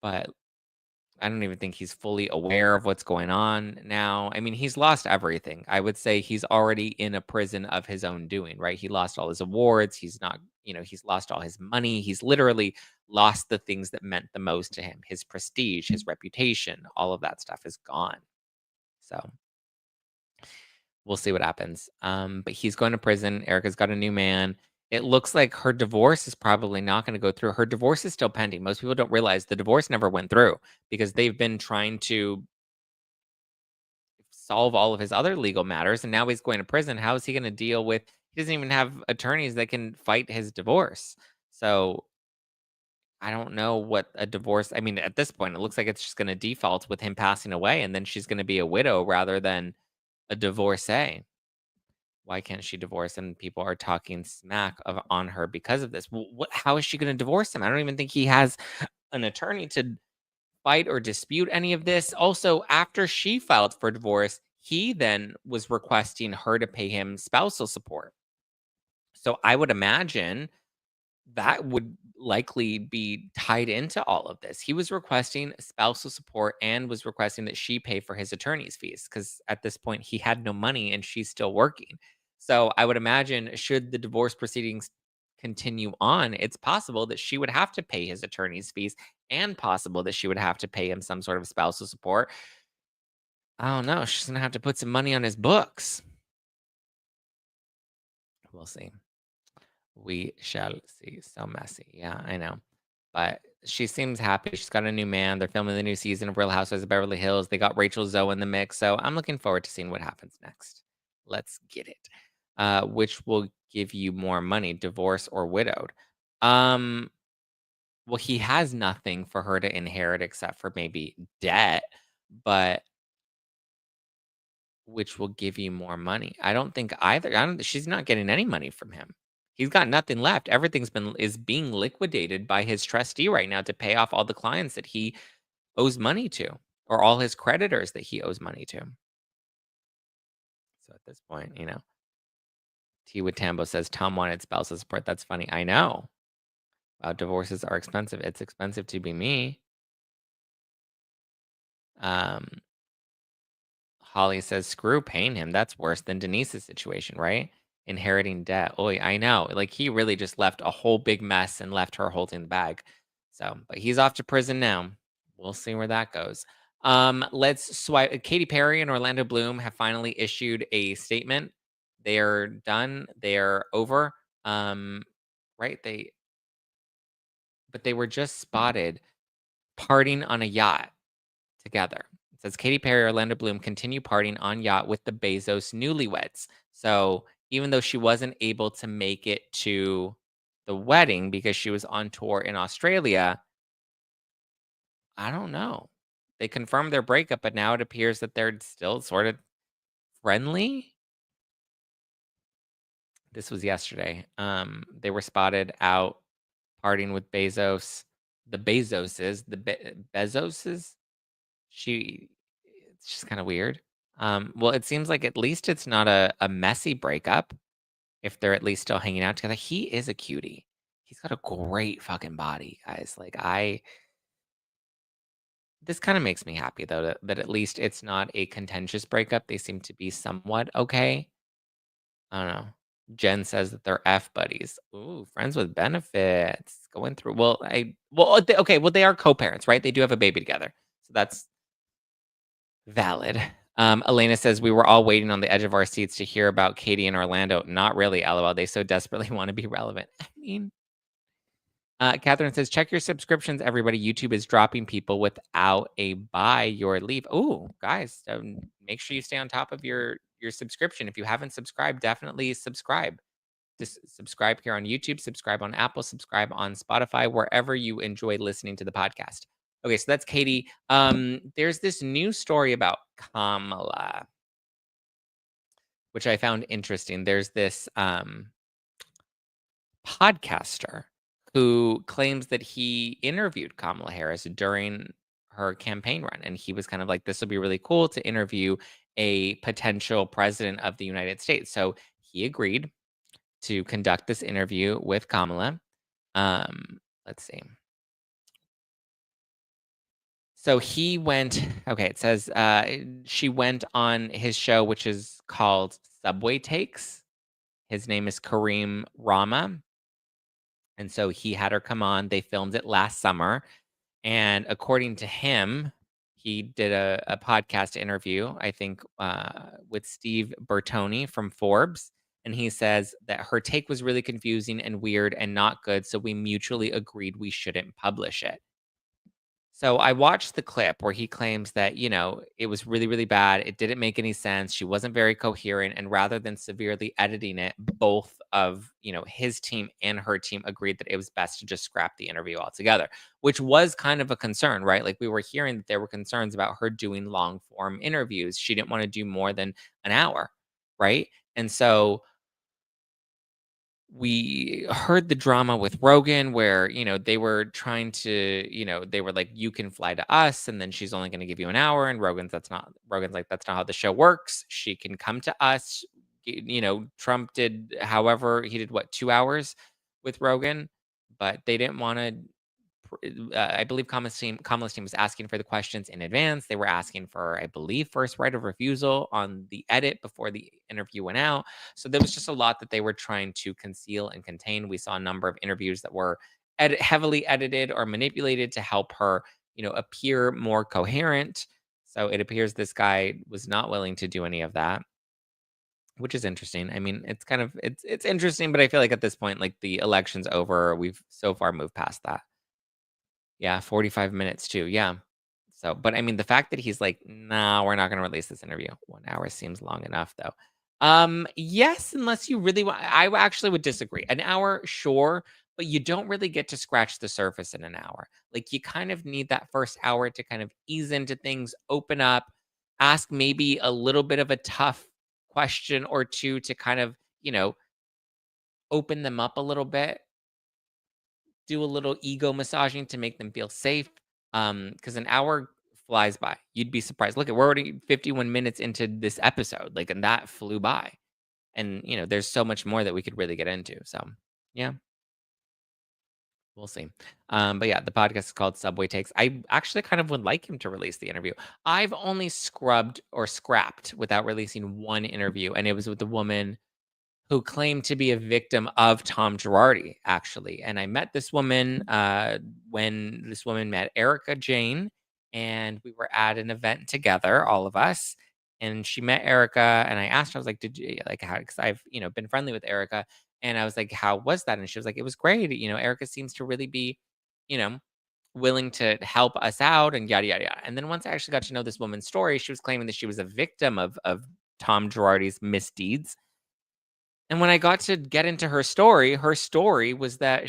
[SPEAKER 1] but I don't even think he's fully aware of what's going on now. I mean, he's lost everything. I would say he's already in a prison of his own doing, right? He lost all his awards. He's not, he's lost all his money. He's literally lost the things that meant the most to him. His prestige, his reputation, all of that stuff is gone. So we'll see what happens. But he's going to prison. Erica's got a new man. It looks like her divorce is probably not going to go through. Her divorce is still pending. Most people don't realize the divorce never went through because they've been trying to solve all of his other legal matters, and now he's going to prison. How is he going to deal with? He doesn't even have attorneys that can fight his divorce. So I don't know what a divorce. I mean, at this point, it looks like it's just going to default with him passing away, and then she's going to be a widow rather than a divorcee. Why can't she divorce? And people are talking smack on her because of this. How is she going to divorce him? I don't even think he has an attorney to fight or dispute any of this. Also, after she filed for divorce, he then was requesting her to pay him spousal support. So I would imagine that would likely be tied into all of this. He was requesting spousal support and was requesting that she pay for his attorney's fees because at this point he had no money and she's still working. So I would imagine, should the divorce proceedings continue on, it's possible that she would have to pay his attorney's fees and possible that she would have to pay him some sort of spousal support. I don't know. She's going to have to put some money on his books. We'll see. We shall see. So messy. Yeah, I know. But she seems happy. She's got a new man. They're filming the new season of Real Housewives of Beverly Hills. They got Rachel Zoe in the mix. So I'm looking forward to seeing what happens next. Let's get it. Which will give you more money, divorce or widowed? Um, well, he has nothing for her to inherit except for maybe debt, but which will give you more money. I don't think either. She's not getting any money from him. He's got nothing left. Everything's is being liquidated by his trustee right now to pay off all the clients that he owes money to, or all his creditors that he owes money to. So at this point, T with Tambo says Tom wanted spousal support. That's funny. I know. Wow, divorces are expensive. It's expensive to be me. Um, Holly says, screw paying him. That's worse than Denise's situation, right? Inheriting debt. Oh, I know. Like, he really just left a whole big mess and left her holding the bag. So, but he's off to prison now. We'll see where that goes. Let's swipe. Katy Perry and Orlando Bloom have finally issued a statement. They are done. They are over. Right? But they were just spotted partying on a yacht together. It says Katy Perry, Orlando Bloom continue partying on yacht with the Bezos newlyweds. So even though she wasn't able to make it to the wedding because she was on tour in Australia, I don't know. They confirmed their breakup, but now it appears that they're still sort of friendly. This was yesterday. They were spotted out partying with Bezos, the Bezoses, Bezoses. It's just kind of weird. Well, it seems like at least it's not a messy breakup if they're at least still hanging out together. He is a cutie. He's got a great fucking body, guys. Like, this kind of makes me happy though that at least it's not a contentious breakup. They seem to be somewhat okay. I don't know. Jen says that they're F buddies. Ooh, friends with benefits. Going through. Okay. Well, they are co-parents, right? They do have a baby together, so that's valid. Elena says we were all waiting on the edge of our seats to hear about Katy and Orlando. Not really, LOL. They so desperately want to be relevant. I mean, Catherine says, check your subscriptions, everybody. YouTube is dropping people without a buy your leave. Oh, guys, make sure you stay on top of your subscription. If you haven't subscribed, definitely subscribe. Just subscribe here on YouTube, subscribe on Apple, subscribe on Spotify, wherever you enjoy listening to the podcast. Okay, so that's Katy. There's this new story about Kamala, which I found interesting. There's this podcaster who claims that he interviewed Kamala Harris during her campaign run. And he was kind of like, this will be really cool to interview a potential president of the United States. So he agreed to conduct this interview with Kamala. Let's see. So he went, okay, it says she went on his show, which is called Subway Takes. His name is Kareem Rama. And so he had her come on. They filmed it last summer. And according to him, he did a podcast interview, I think, with Steve Bertoni from Forbes. And he says that her take was really confusing and weird and not good. So we mutually agreed we shouldn't publish it. So I watched the clip where he claims that, it was really, really bad. It didn't make any sense. She wasn't very coherent. And rather than severely editing it, both of, his team and her team agreed that it was best to just scrap the interview altogether, which was kind of a concern, right? Like we were hearing that there were concerns about her doing long form interviews. She didn't want to do more than an hour, right? And so we heard the drama with Rogan where, they were trying to, they were like, you can fly to us and then she's only going to give you an hour. And Rogan's like, that's not how the show works. She can come to us. Trump did, however, he did what, 2 hours with Rogan, but they didn't want to I believe Kamala's team was asking for the questions in advance. They were asking for, I believe, first right of refusal on the edit before the interview went out. So there was just a lot that they were trying to conceal and contain. We saw a number of interviews that were heavily edited or manipulated to help her, appear more coherent. So it appears this guy was not willing to do any of that, which is interesting. I mean, it's kind of it's interesting, but I feel like at this point, like the election's over. We've so far moved past that. Yeah, 45 minutes too, yeah. So, but I mean, the fact that he's like, "Nah, we're not gonna release this interview." 1 hour seems long enough, though. Yes, unless you really want. Actually would disagree. An hour, sure, but you don't really get to scratch the surface in an hour. Like, you kind of need that first hour to kind of ease into things, open up, ask maybe a little bit of a tough question or 2 to kind of, open them up a little bit, do a little ego massaging to make them feel safe. Because an hour flies by. You'd be surprised. Look at, we're already 51 minutes into this episode, like, and that flew by. And there's so much more that we could really get into. So yeah, we'll see. But yeah, the podcast is called Subway Takes. I actually kind of would like him to release the interview. I've only scrubbed or scrapped without releasing one interview, and it was with the woman who claimed to be a victim of Tom Girardi, actually. And I met this woman when this woman met Erika Jayne, and we were at an event together, all of us. And she met Erika, and I asked her, I was like, "Did you like how?" Because I've been friendly with Erika, and I was like, "How was that?" And she was like, "It was great. Erika seems to really be, you know." willing to help us out and yada yada yada. And then once I actually got to know this woman's story, she was claiming that she was a victim of Tom Girardi's misdeeds, and when I got to get into her story was that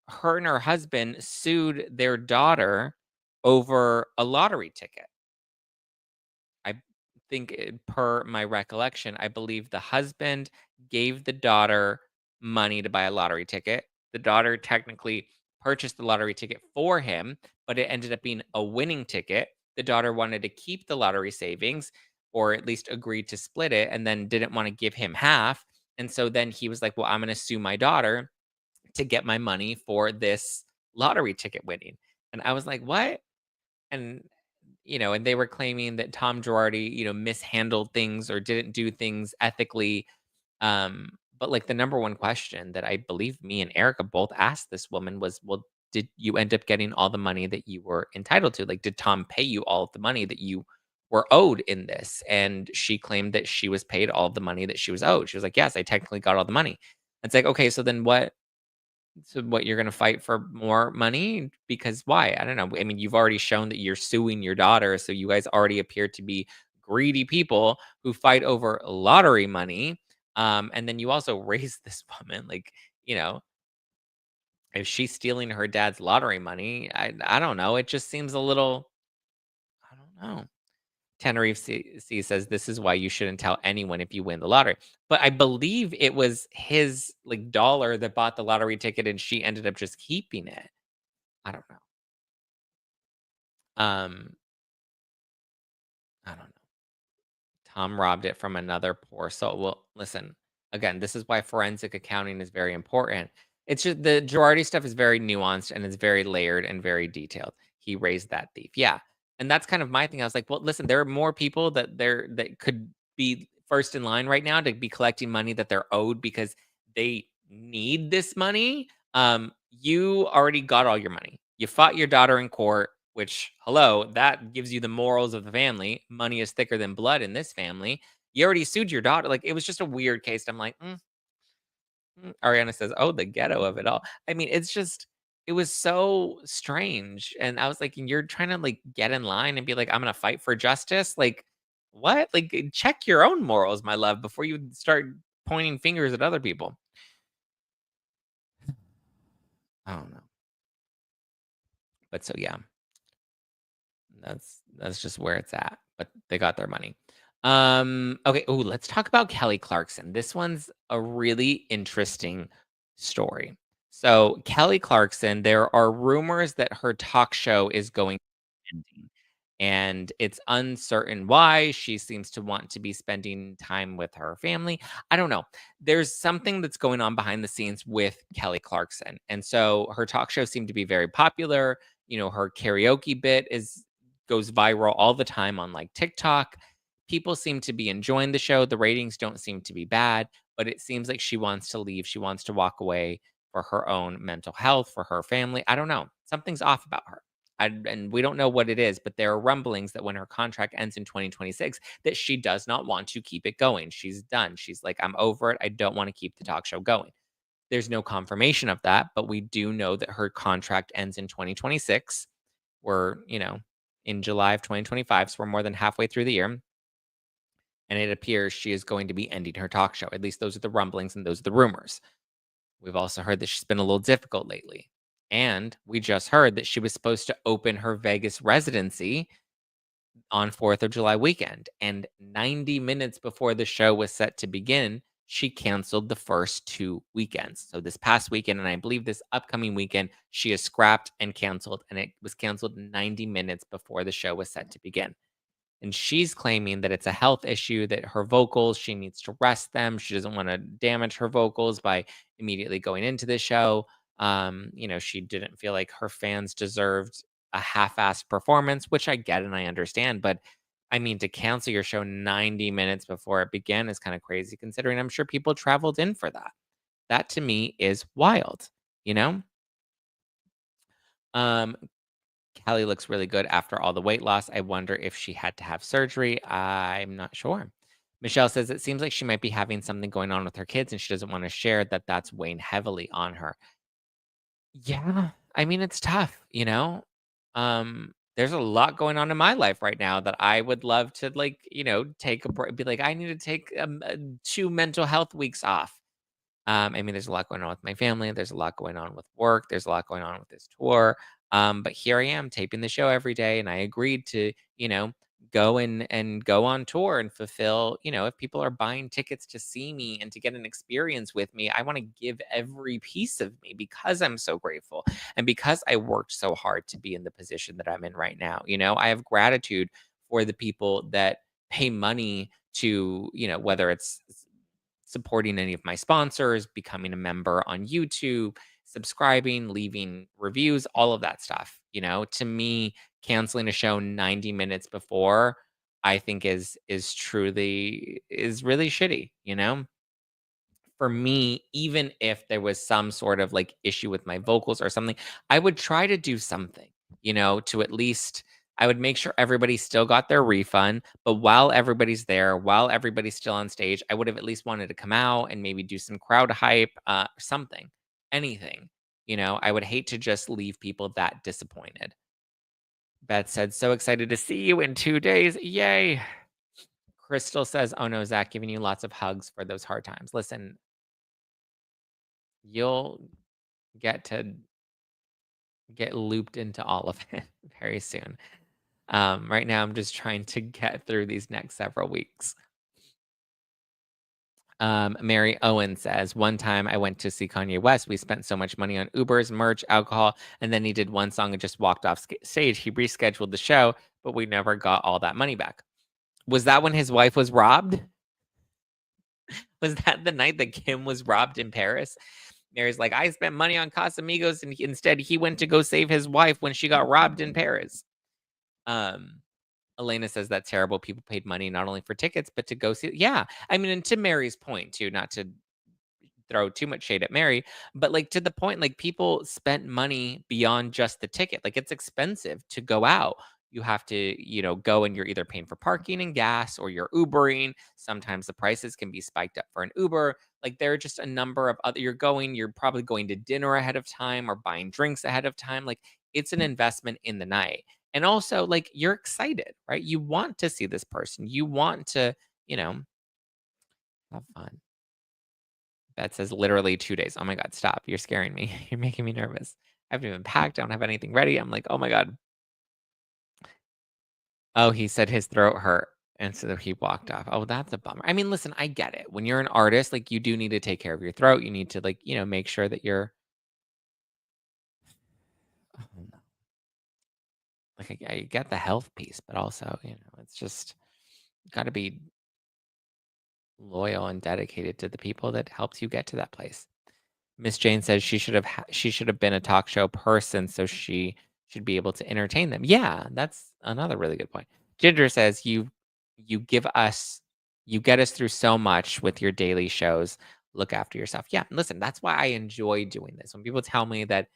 [SPEAKER 1] her and her husband sued their daughter over a lottery ticket. I think, per my recollection, I believe the husband gave the daughter money to buy a lottery ticket. The daughter technically purchased the lottery ticket for him, but it ended up being a winning ticket. The daughter wanted to keep the lottery savings, or at least agreed to split it, and then didn't want to give him half. And so then he was like, "Well, I'm going to sue my daughter to get my money for this lottery ticket winning." And I was like, "What?" And and they were claiming that Tom Girardi, mishandled things or didn't do things ethically. But like the number one question that I believe me and Erica both asked this woman was, well, did you end up getting all the money that you were entitled to? Like, did Tom pay you all of the money that you were owed in this? And she claimed that she was paid all of the money that she was owed. She was like, yes, I technically got all the money. It's like, okay, so then what? So what, you're gonna fight for more money? Because why? I don't know. I mean, you've already shown that you're suing your daughter, so you guys already appear to be greedy people who fight over lottery money. And then you also raise this woman, like, you know, if she's stealing her dad's lottery money, I don't know. It just seems a little, I don't know. Tenerife C says, "This is why you shouldn't tell anyone if you win the lottery." But I believe it was his, like, dollar that bought the lottery ticket, and she ended up just keeping it. I don't know. Um, I don't know. Tom robbed it from another poor soul. Well, listen, again, this is why forensic accounting is very important. It's just the Girardi stuff is very nuanced and it's very layered and very detailed. He raised that thief. Yeah. And that's kind of my thing. I was like, well, listen, there are more people that could be first in line right now to be collecting money that they're owed because they need this money. You already got all your money. You fought your daughter in court, which, hello, that gives you the morals of the family. Money is thicker than blood in this family. You already sued your daughter. Like, it was just a weird case. I'm like, Ariana says, oh, the ghetto of it all. I mean, it's just, it was so strange. And I was like, you're trying to like get in line and be like, I'm going to fight for justice. Like, what? Like, check your own morals, my love, before you start pointing fingers at other people. I don't know. But so, yeah. That's just where it's at, but they got their money. Okay, ooh, let's talk about Kelly Clarkson. This one's a really interesting story. So, Kelly Clarkson, there are rumors that her talk show is going ending, and it's uncertain why. She seems to want to be spending time with her family. I don't know. There's something that's going on behind the scenes with Kelly Clarkson. And so her talk show seemed to be very popular. Her karaoke bit is goes viral all the time on like TikTok. People seem to be enjoying the show. The ratings don't seem to be bad, but it seems like she wants to leave. She wants to walk away for her own mental health, for her family. I don't know. Something's off about her. And we don't know what it is, but there are rumblings that when her contract ends in 2026, that she does not want to keep it going. She's done. She's like, I'm over it. I don't want to keep the talk show going. There's no confirmation of that, but we do know that her contract ends in 2026. We're, in July of 2025, so we're more than halfway through the year. And it appears she is going to be ending her talk show. At least those are the rumblings and those are the rumors. We've also heard that she's been a little difficult lately. And we just heard that she was supposed to open her Vegas residency on 4th of July weekend. And 90 minutes before the show was set to begin, she canceled the first two weekends. So this past weekend, and I believe this upcoming weekend, she is scrapped and canceled. And it was canceled 90 minutes before the show was set to begin. And she's claiming that it's a health issue, that her vocals, she needs to rest them. She doesn't want to damage her vocals by immediately going into the show. She didn't feel like her fans deserved a half-assed performance, which I get and I understand. But I mean, to cancel your show 90 minutes before it began is kind of crazy, considering I'm sure people traveled in for that. That to me is wild, you know? Um, Kelly looks really good after all the weight loss. I wonder if she had to have surgery. I'm not sure. Michelle says it seems like she might be having something going on with her kids and she doesn't want to share that that's weighing heavily on her. Yeah. I mean, it's tough, you know? There's a lot going on in my life right now that I would love to like, take a break, be like, I need to take 2 mental health weeks off. I mean, there's a lot going on with my family. There's a lot going on with work. There's a lot going on with this tour. But here I am taping the show every day, and I agreed to, go and go on tour and fulfill. If people are buying tickets to see me and to get an experience with me, I want to give every piece of me because I'm so grateful and because I worked so hard to be in the position that I'm in right now. I have gratitude for the people that pay money to, whether it's supporting any of my sponsors, becoming a member on YouTube, subscribing, leaving reviews, all of that stuff. To me, canceling a show 90 minutes before, I think is really shitty, For me, even if there was some sort of like issue with my vocals or something, I would try to do something, to at least I would make sure everybody still got their refund. But while everybody's there, while everybody's still on stage, I would have at least wanted to come out and maybe do some crowd hype, something, anything. I would hate to just leave people that disappointed. Beth said, so excited to see you in 2 days. Yay. Crystal says, oh no, Zach, giving you lots of hugs for those hard times. Listen, you'll get to get looped into all of it very soon. Right now, I'm just trying to get through these next several weeks. Mary Owen says, one time I went to see Kanye West. We spent so much money on Ubers, merch, alcohol, and then he did one song and just walked off stage. He rescheduled the show, but we never got all that money back. Was that when his wife was robbed? Was that the night that Kim was robbed in Paris? Mary's like, I spent money on Casamigos, and instead he went to go save his wife when she got robbed in Paris. Um, Elena says that's terrible. People paid money not only for tickets, but to go see. Yeah. I mean, and to Mary's point, too, not to throw too much shade at Mary, but like to the point, like people spent money beyond just the ticket. Like it's expensive to go out. You have to, go and you're either paying for parking and gas or you're Ubering. Sometimes the prices can be spiked up for an Uber. Like there are just a number of other, you're probably going to dinner ahead of time or buying drinks ahead of time. Like it's an investment in the night. And also, like, you're excited, right? You want to see this person. You want to, you know, have fun. That says literally 2 days. Oh my god, stop. You're scaring me. You're making me nervous. I haven't even packed. I don't have anything ready. I'm like, "Oh my god." Oh, he said his throat hurt, and so he walked off. Oh, that's a bummer. I mean, listen, I get it. When you're an artist, like, you do need to take care of your throat. You need to, like, make sure that you're oh, no. Like, I get the health piece, but also, it's just gotta be loyal and dedicated to the people that helps you get to that place. Miss Jane says she should have been a talk show person, so she should be able to entertain them. Yeah, that's another really good point. Ginger says you give us you get us through so much with your daily shows. Look after yourself. Yeah, listen, that's why I enjoy doing this. When people tell me that,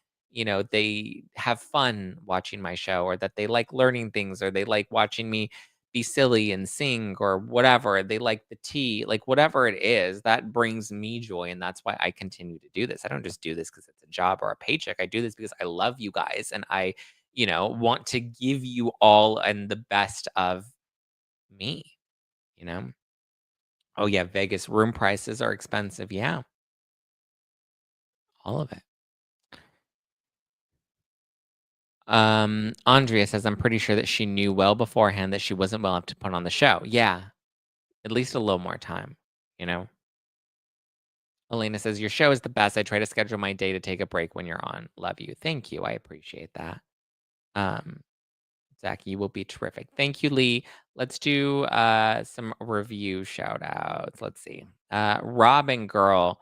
[SPEAKER 1] they have fun watching my show or that they like learning things or they like watching me be silly and sing or whatever. They like the tea, like whatever it is, that brings me joy. And that's why I continue to do this. I don't just do this because it's a job or a paycheck. I do this because I love you guys and I, want to give you all and the best of me, you know? Oh, yeah. Vegas room prices are expensive. Yeah. All of it. Andrea says, I'm pretty sure that she knew well beforehand that she wasn't well enough to put on the show. Yeah. At least a little more time, you know? Elena says, your show is the best. I try to schedule my day to take a break when you're on. Love you. Thank you. I appreciate that. Um, Zach, you will be terrific. Thank you, Lee. Let's do some review shout outs. Let's see. Robin Girl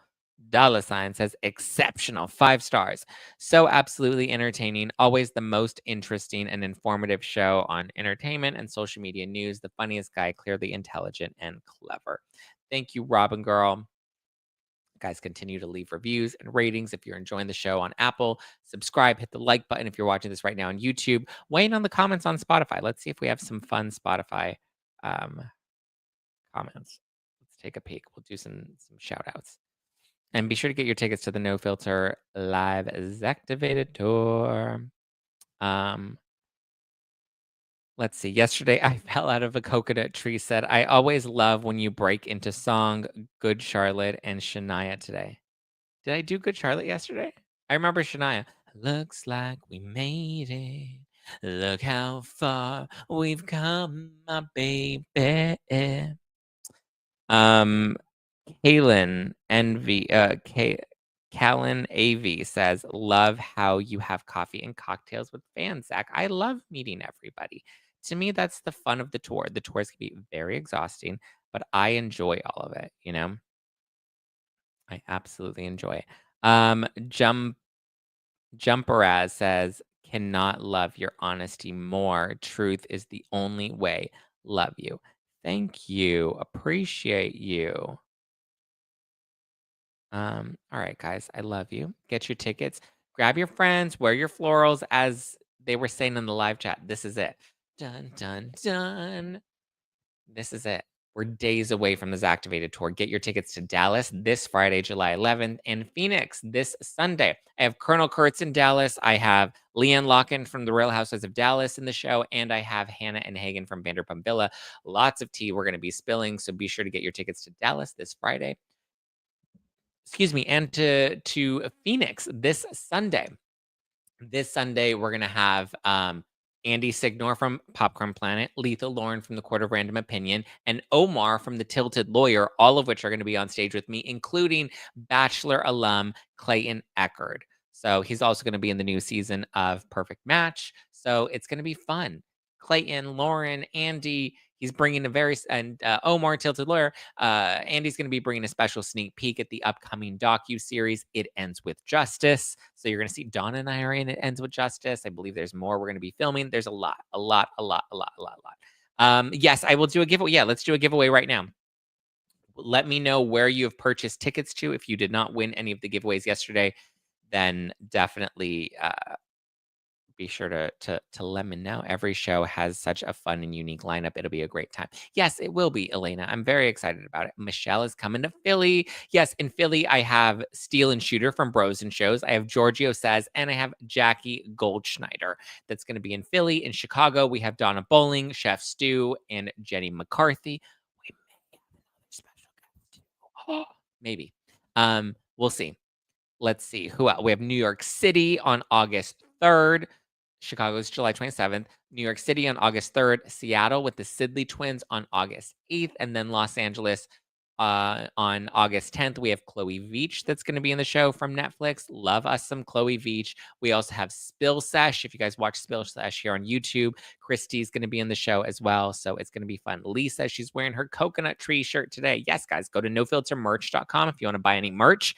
[SPEAKER 1] $sign says exceptional, 5 stars. So absolutely entertaining. Always the most interesting and informative show on entertainment and social media news. The funniest guy, clearly intelligent and clever. Thank you, Robin Girl. Guys, continue to leave reviews and ratings if you're enjoying the show on Apple. Subscribe, hit the like button if you're watching this right now on YouTube. Weigh in on the comments on Spotify. Let's see if we have some fun Spotify um, comments. Let's take a peek. We'll do some shout outs. And be sure to get your tickets to the No Filter Live Activated Tour. Um, let's see. Yesterday, I fell out of a coconut tree. Said, I always love when you break into song. Good Charlotte and Shania today. Did I do Good Charlotte yesterday? I remember Shania. Looks like we made it. Look how far we've come, my baby. Um, Kaylin Envy, Callan AV says, love how you have coffee and cocktails with fans, Zach. I love meeting everybody. To me, that's the fun of the tour. The tours can be very exhausting, but I enjoy all of it, I absolutely enjoy it. Jumperaz says, cannot love your honesty more. Truth is the only way. Love you. Thank you. Appreciate you. All right, guys, I love you. Get your tickets. Grab your friends, wear your florals, as they were saying in the live chat. This is it. Dun dun dun. This is it. We're days away from this activated tour. Get your tickets to Dallas this Friday, July 11th, and Phoenix this Sunday. I have Colonel Kurtz in Dallas. I have Leanne Locken from The Real Housewives of Dallas in the show, and I have Hannah and Hagen from Vanderpump Villa. Lots of tea we're going to be spilling, so be sure to get your tickets to Dallas this Friday. Excuse me, and to Phoenix this Sunday. This Sunday, we're going to have Andy Signor from Popcorn Planet, Lethal Lauren from the Court of Random Opinion, and Omar from The Tilted Lawyer, all of which are going to be on stage with me, including Bachelor alum Clayton Eckerd. So he's also going to be in the new season of Perfect Match. So it's going to be fun. Clayton, Lauren, Andy, he's bringing and Omar, Tilted Lawyer. Andy's going to be bringing a special sneak peek at the upcoming docu-series, It Ends with Justice. So you're going to see Donna and I are in It Ends with Justice. I believe there's more we're going to be filming. There's a lot. Yes, I will do a giveaway. Yeah, let's do a giveaway right now. Let me know where you have purchased tickets to. If you did not win any of the giveaways yesterday, then definitely be sure to let me know. Every show has such a fun and unique lineup. It'll be a great time. Yes, it will be, Elena. I'm very excited about it. Michelle is coming to Philly. Yes, in Philly, I have Steele and Shooter from Bros and Shows. I have Giorgio Says, and I have Jackie Goldschneider. That's going to be in Philly. In Chicago, we have Donna Bowling, Chef Stu, and Jenny McCarthy. We may have another special guest too. Maybe. We'll see. Let's see who else. We have New York City on August 3rd. Chicago's July 27th. New York City on August 3rd. Seattle with the Sidley twins on August 8th. And then Los Angeles on August 10th. We have Chloe Veach that's going to be in the show from Netflix. Love us some Chloe Veach. We also have Spill Sesh. If you guys watch Spill Sesh here on YouTube, Christy's going to be in the show as well. So it's going to be fun. Lisa, she's wearing her coconut tree shirt today. Yes, guys, go to nofiltermerch.com if you want to buy any merch.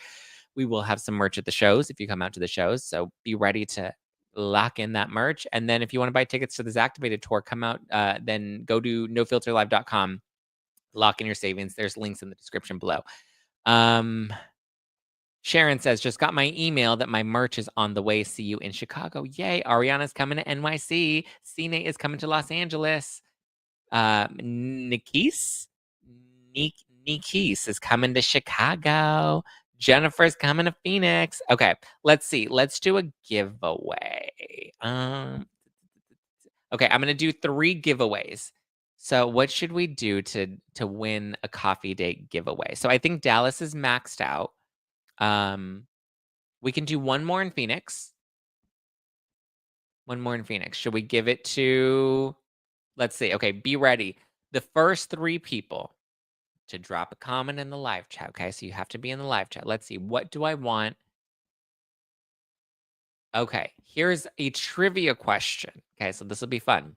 [SPEAKER 1] We will have some merch at the shows if you come out to the shows. So be ready to lock in that merch. And then if you want to buy tickets to the Zactivated tour, come out, then go to nofilterlive.com, lock in your savings. There's links in the description below. Sharon says, just got my email that my merch is on the way. See you in Chicago. Yay. Ariana's coming to NYC. Cine is coming to Los Angeles. Nikis is coming to Chicago. Jennifer's coming to Phoenix. Okay, let's see. Let's do a giveaway. Okay, I'm gonna do 3 giveaways. So what should we do to win a coffee date giveaway? So I think Dallas is maxed out. We can do one more in Phoenix. One more in Phoenix. Should we give it to, let's see. Okay, be ready. The first 3 people to drop a comment in the live chat. Okay, so you have to be in the live chat. Let's see. What do I want? Okay, here's a trivia question. Okay, so this will be fun.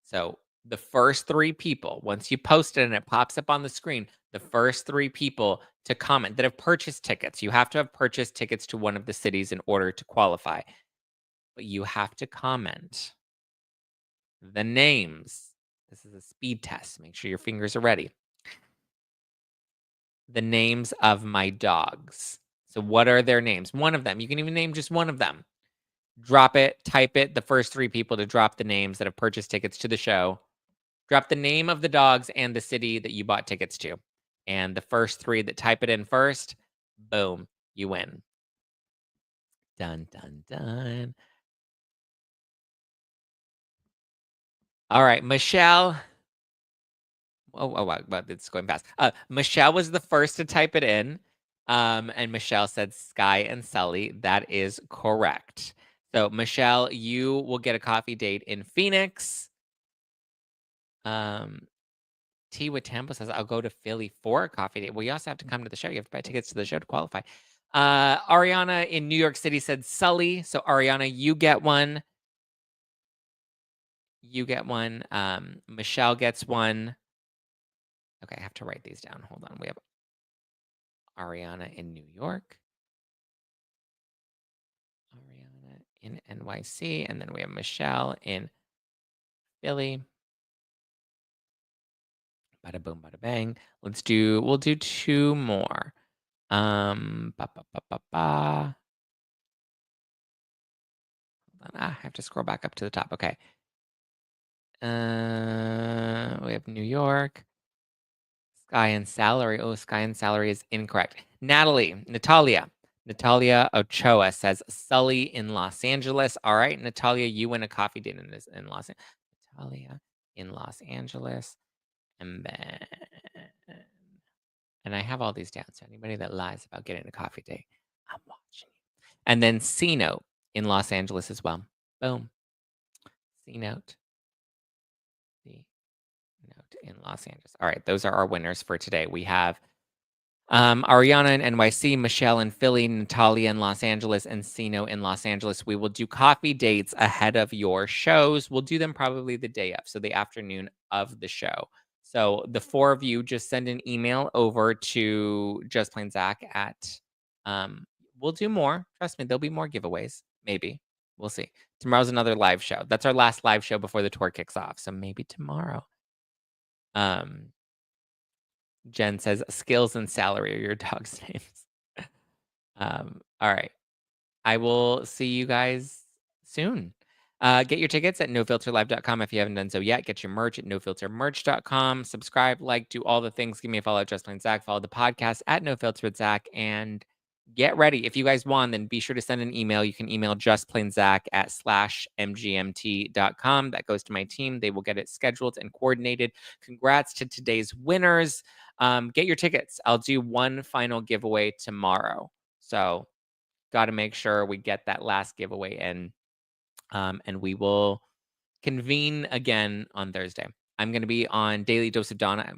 [SPEAKER 1] So the first 3 people, once you post it and it pops up on the screen, the first 3 people to comment that have purchased tickets. You have to have purchased tickets to one of the cities in order to qualify. But you have to comment the names. This is a speed test. Make sure your fingers are ready. The names of my dogs. So what are their names? One of them. You can even name just one of them. Drop it, type it. The first 3 people to drop the names that have purchased tickets to the show. Drop the name of the dogs and the city that you bought tickets to. And the first 3 that type it in first, boom, you win. Dun, dun, dun. All right, Michelle. Wow, it's going fast. Michelle was the first to type it in. And Michelle said Sky and Sully. That is correct. So Michelle, you will get a coffee date in Phoenix. T with Tampa says, I'll go to Philly for a coffee date. Well, you also have to come to the show. You have to buy tickets to the show to qualify. Ariana in New York City said Sully. So Ariana, you get one. You get one. Michelle gets one. Okay, I have to write these down. Hold on. We have Ariana in New York. Ariana in NYC. And then we have Michelle in Philly. Bada boom, bada bang. We'll do 2 more. I have to scroll back up to the top. Okay. We have New York. Sky and Salary. Oh, Sky and Salary is incorrect. Natalia Ochoa says Sully in Los Angeles. All right, Natalia, you win a coffee date in Los Angeles. Natalia in Los Angeles. And I have all these down. So anybody that lies about getting a coffee date, I'm watching you. And then C-Note in Los Angeles as well. Boom. C note. C note in Los Angeles. All right, those are our winners for today. We have Ariana in NYC, Michelle in Philly, Natalia in Los Angeles, and Sino in Los Angeles. We will do coffee dates ahead of your shows. We'll do them probably the day of, so the afternoon of the show. So the four of you just send an email over to Just Plain Zack at. We'll do more. Trust me, there'll be more giveaways. Maybe we'll see. Tomorrow's another live show. That's our last live show before the tour kicks off. So maybe tomorrow. Jen says skills and salary are your dog's names. All right. I will see you guys soon. Get your tickets at nofilterlive.com if you haven't done so yet. Get your merch at nofiltermerch.com. Subscribe, like, do all the things. Give me a follow at Just Plain Zack. Follow the podcast at No Filter with Zack. And get ready. If you guys won, then be sure to send an email. You can email justplainzack at /mgmt.com. That goes to my team. They will get it scheduled and coordinated. Congrats to today's winners. Get your tickets. I'll do one final giveaway tomorrow. So got to make sure we get that last giveaway in. And we will convene again on Thursday. I'm going to be on Daily Dose of Donna. I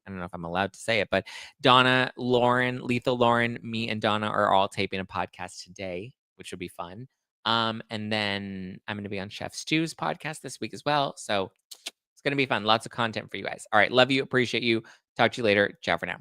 [SPEAKER 1] don't know if I'm allowed to say it, but Donna, Lauren, Lethal Lauren, me and Donna are all taping a podcast today, which will be fun. And then I'm going to be on Chef Stu's podcast this week as well. So it's going to be fun. Lots of content for you guys. All right. Love you. Appreciate you. Talk to you later. Ciao for now.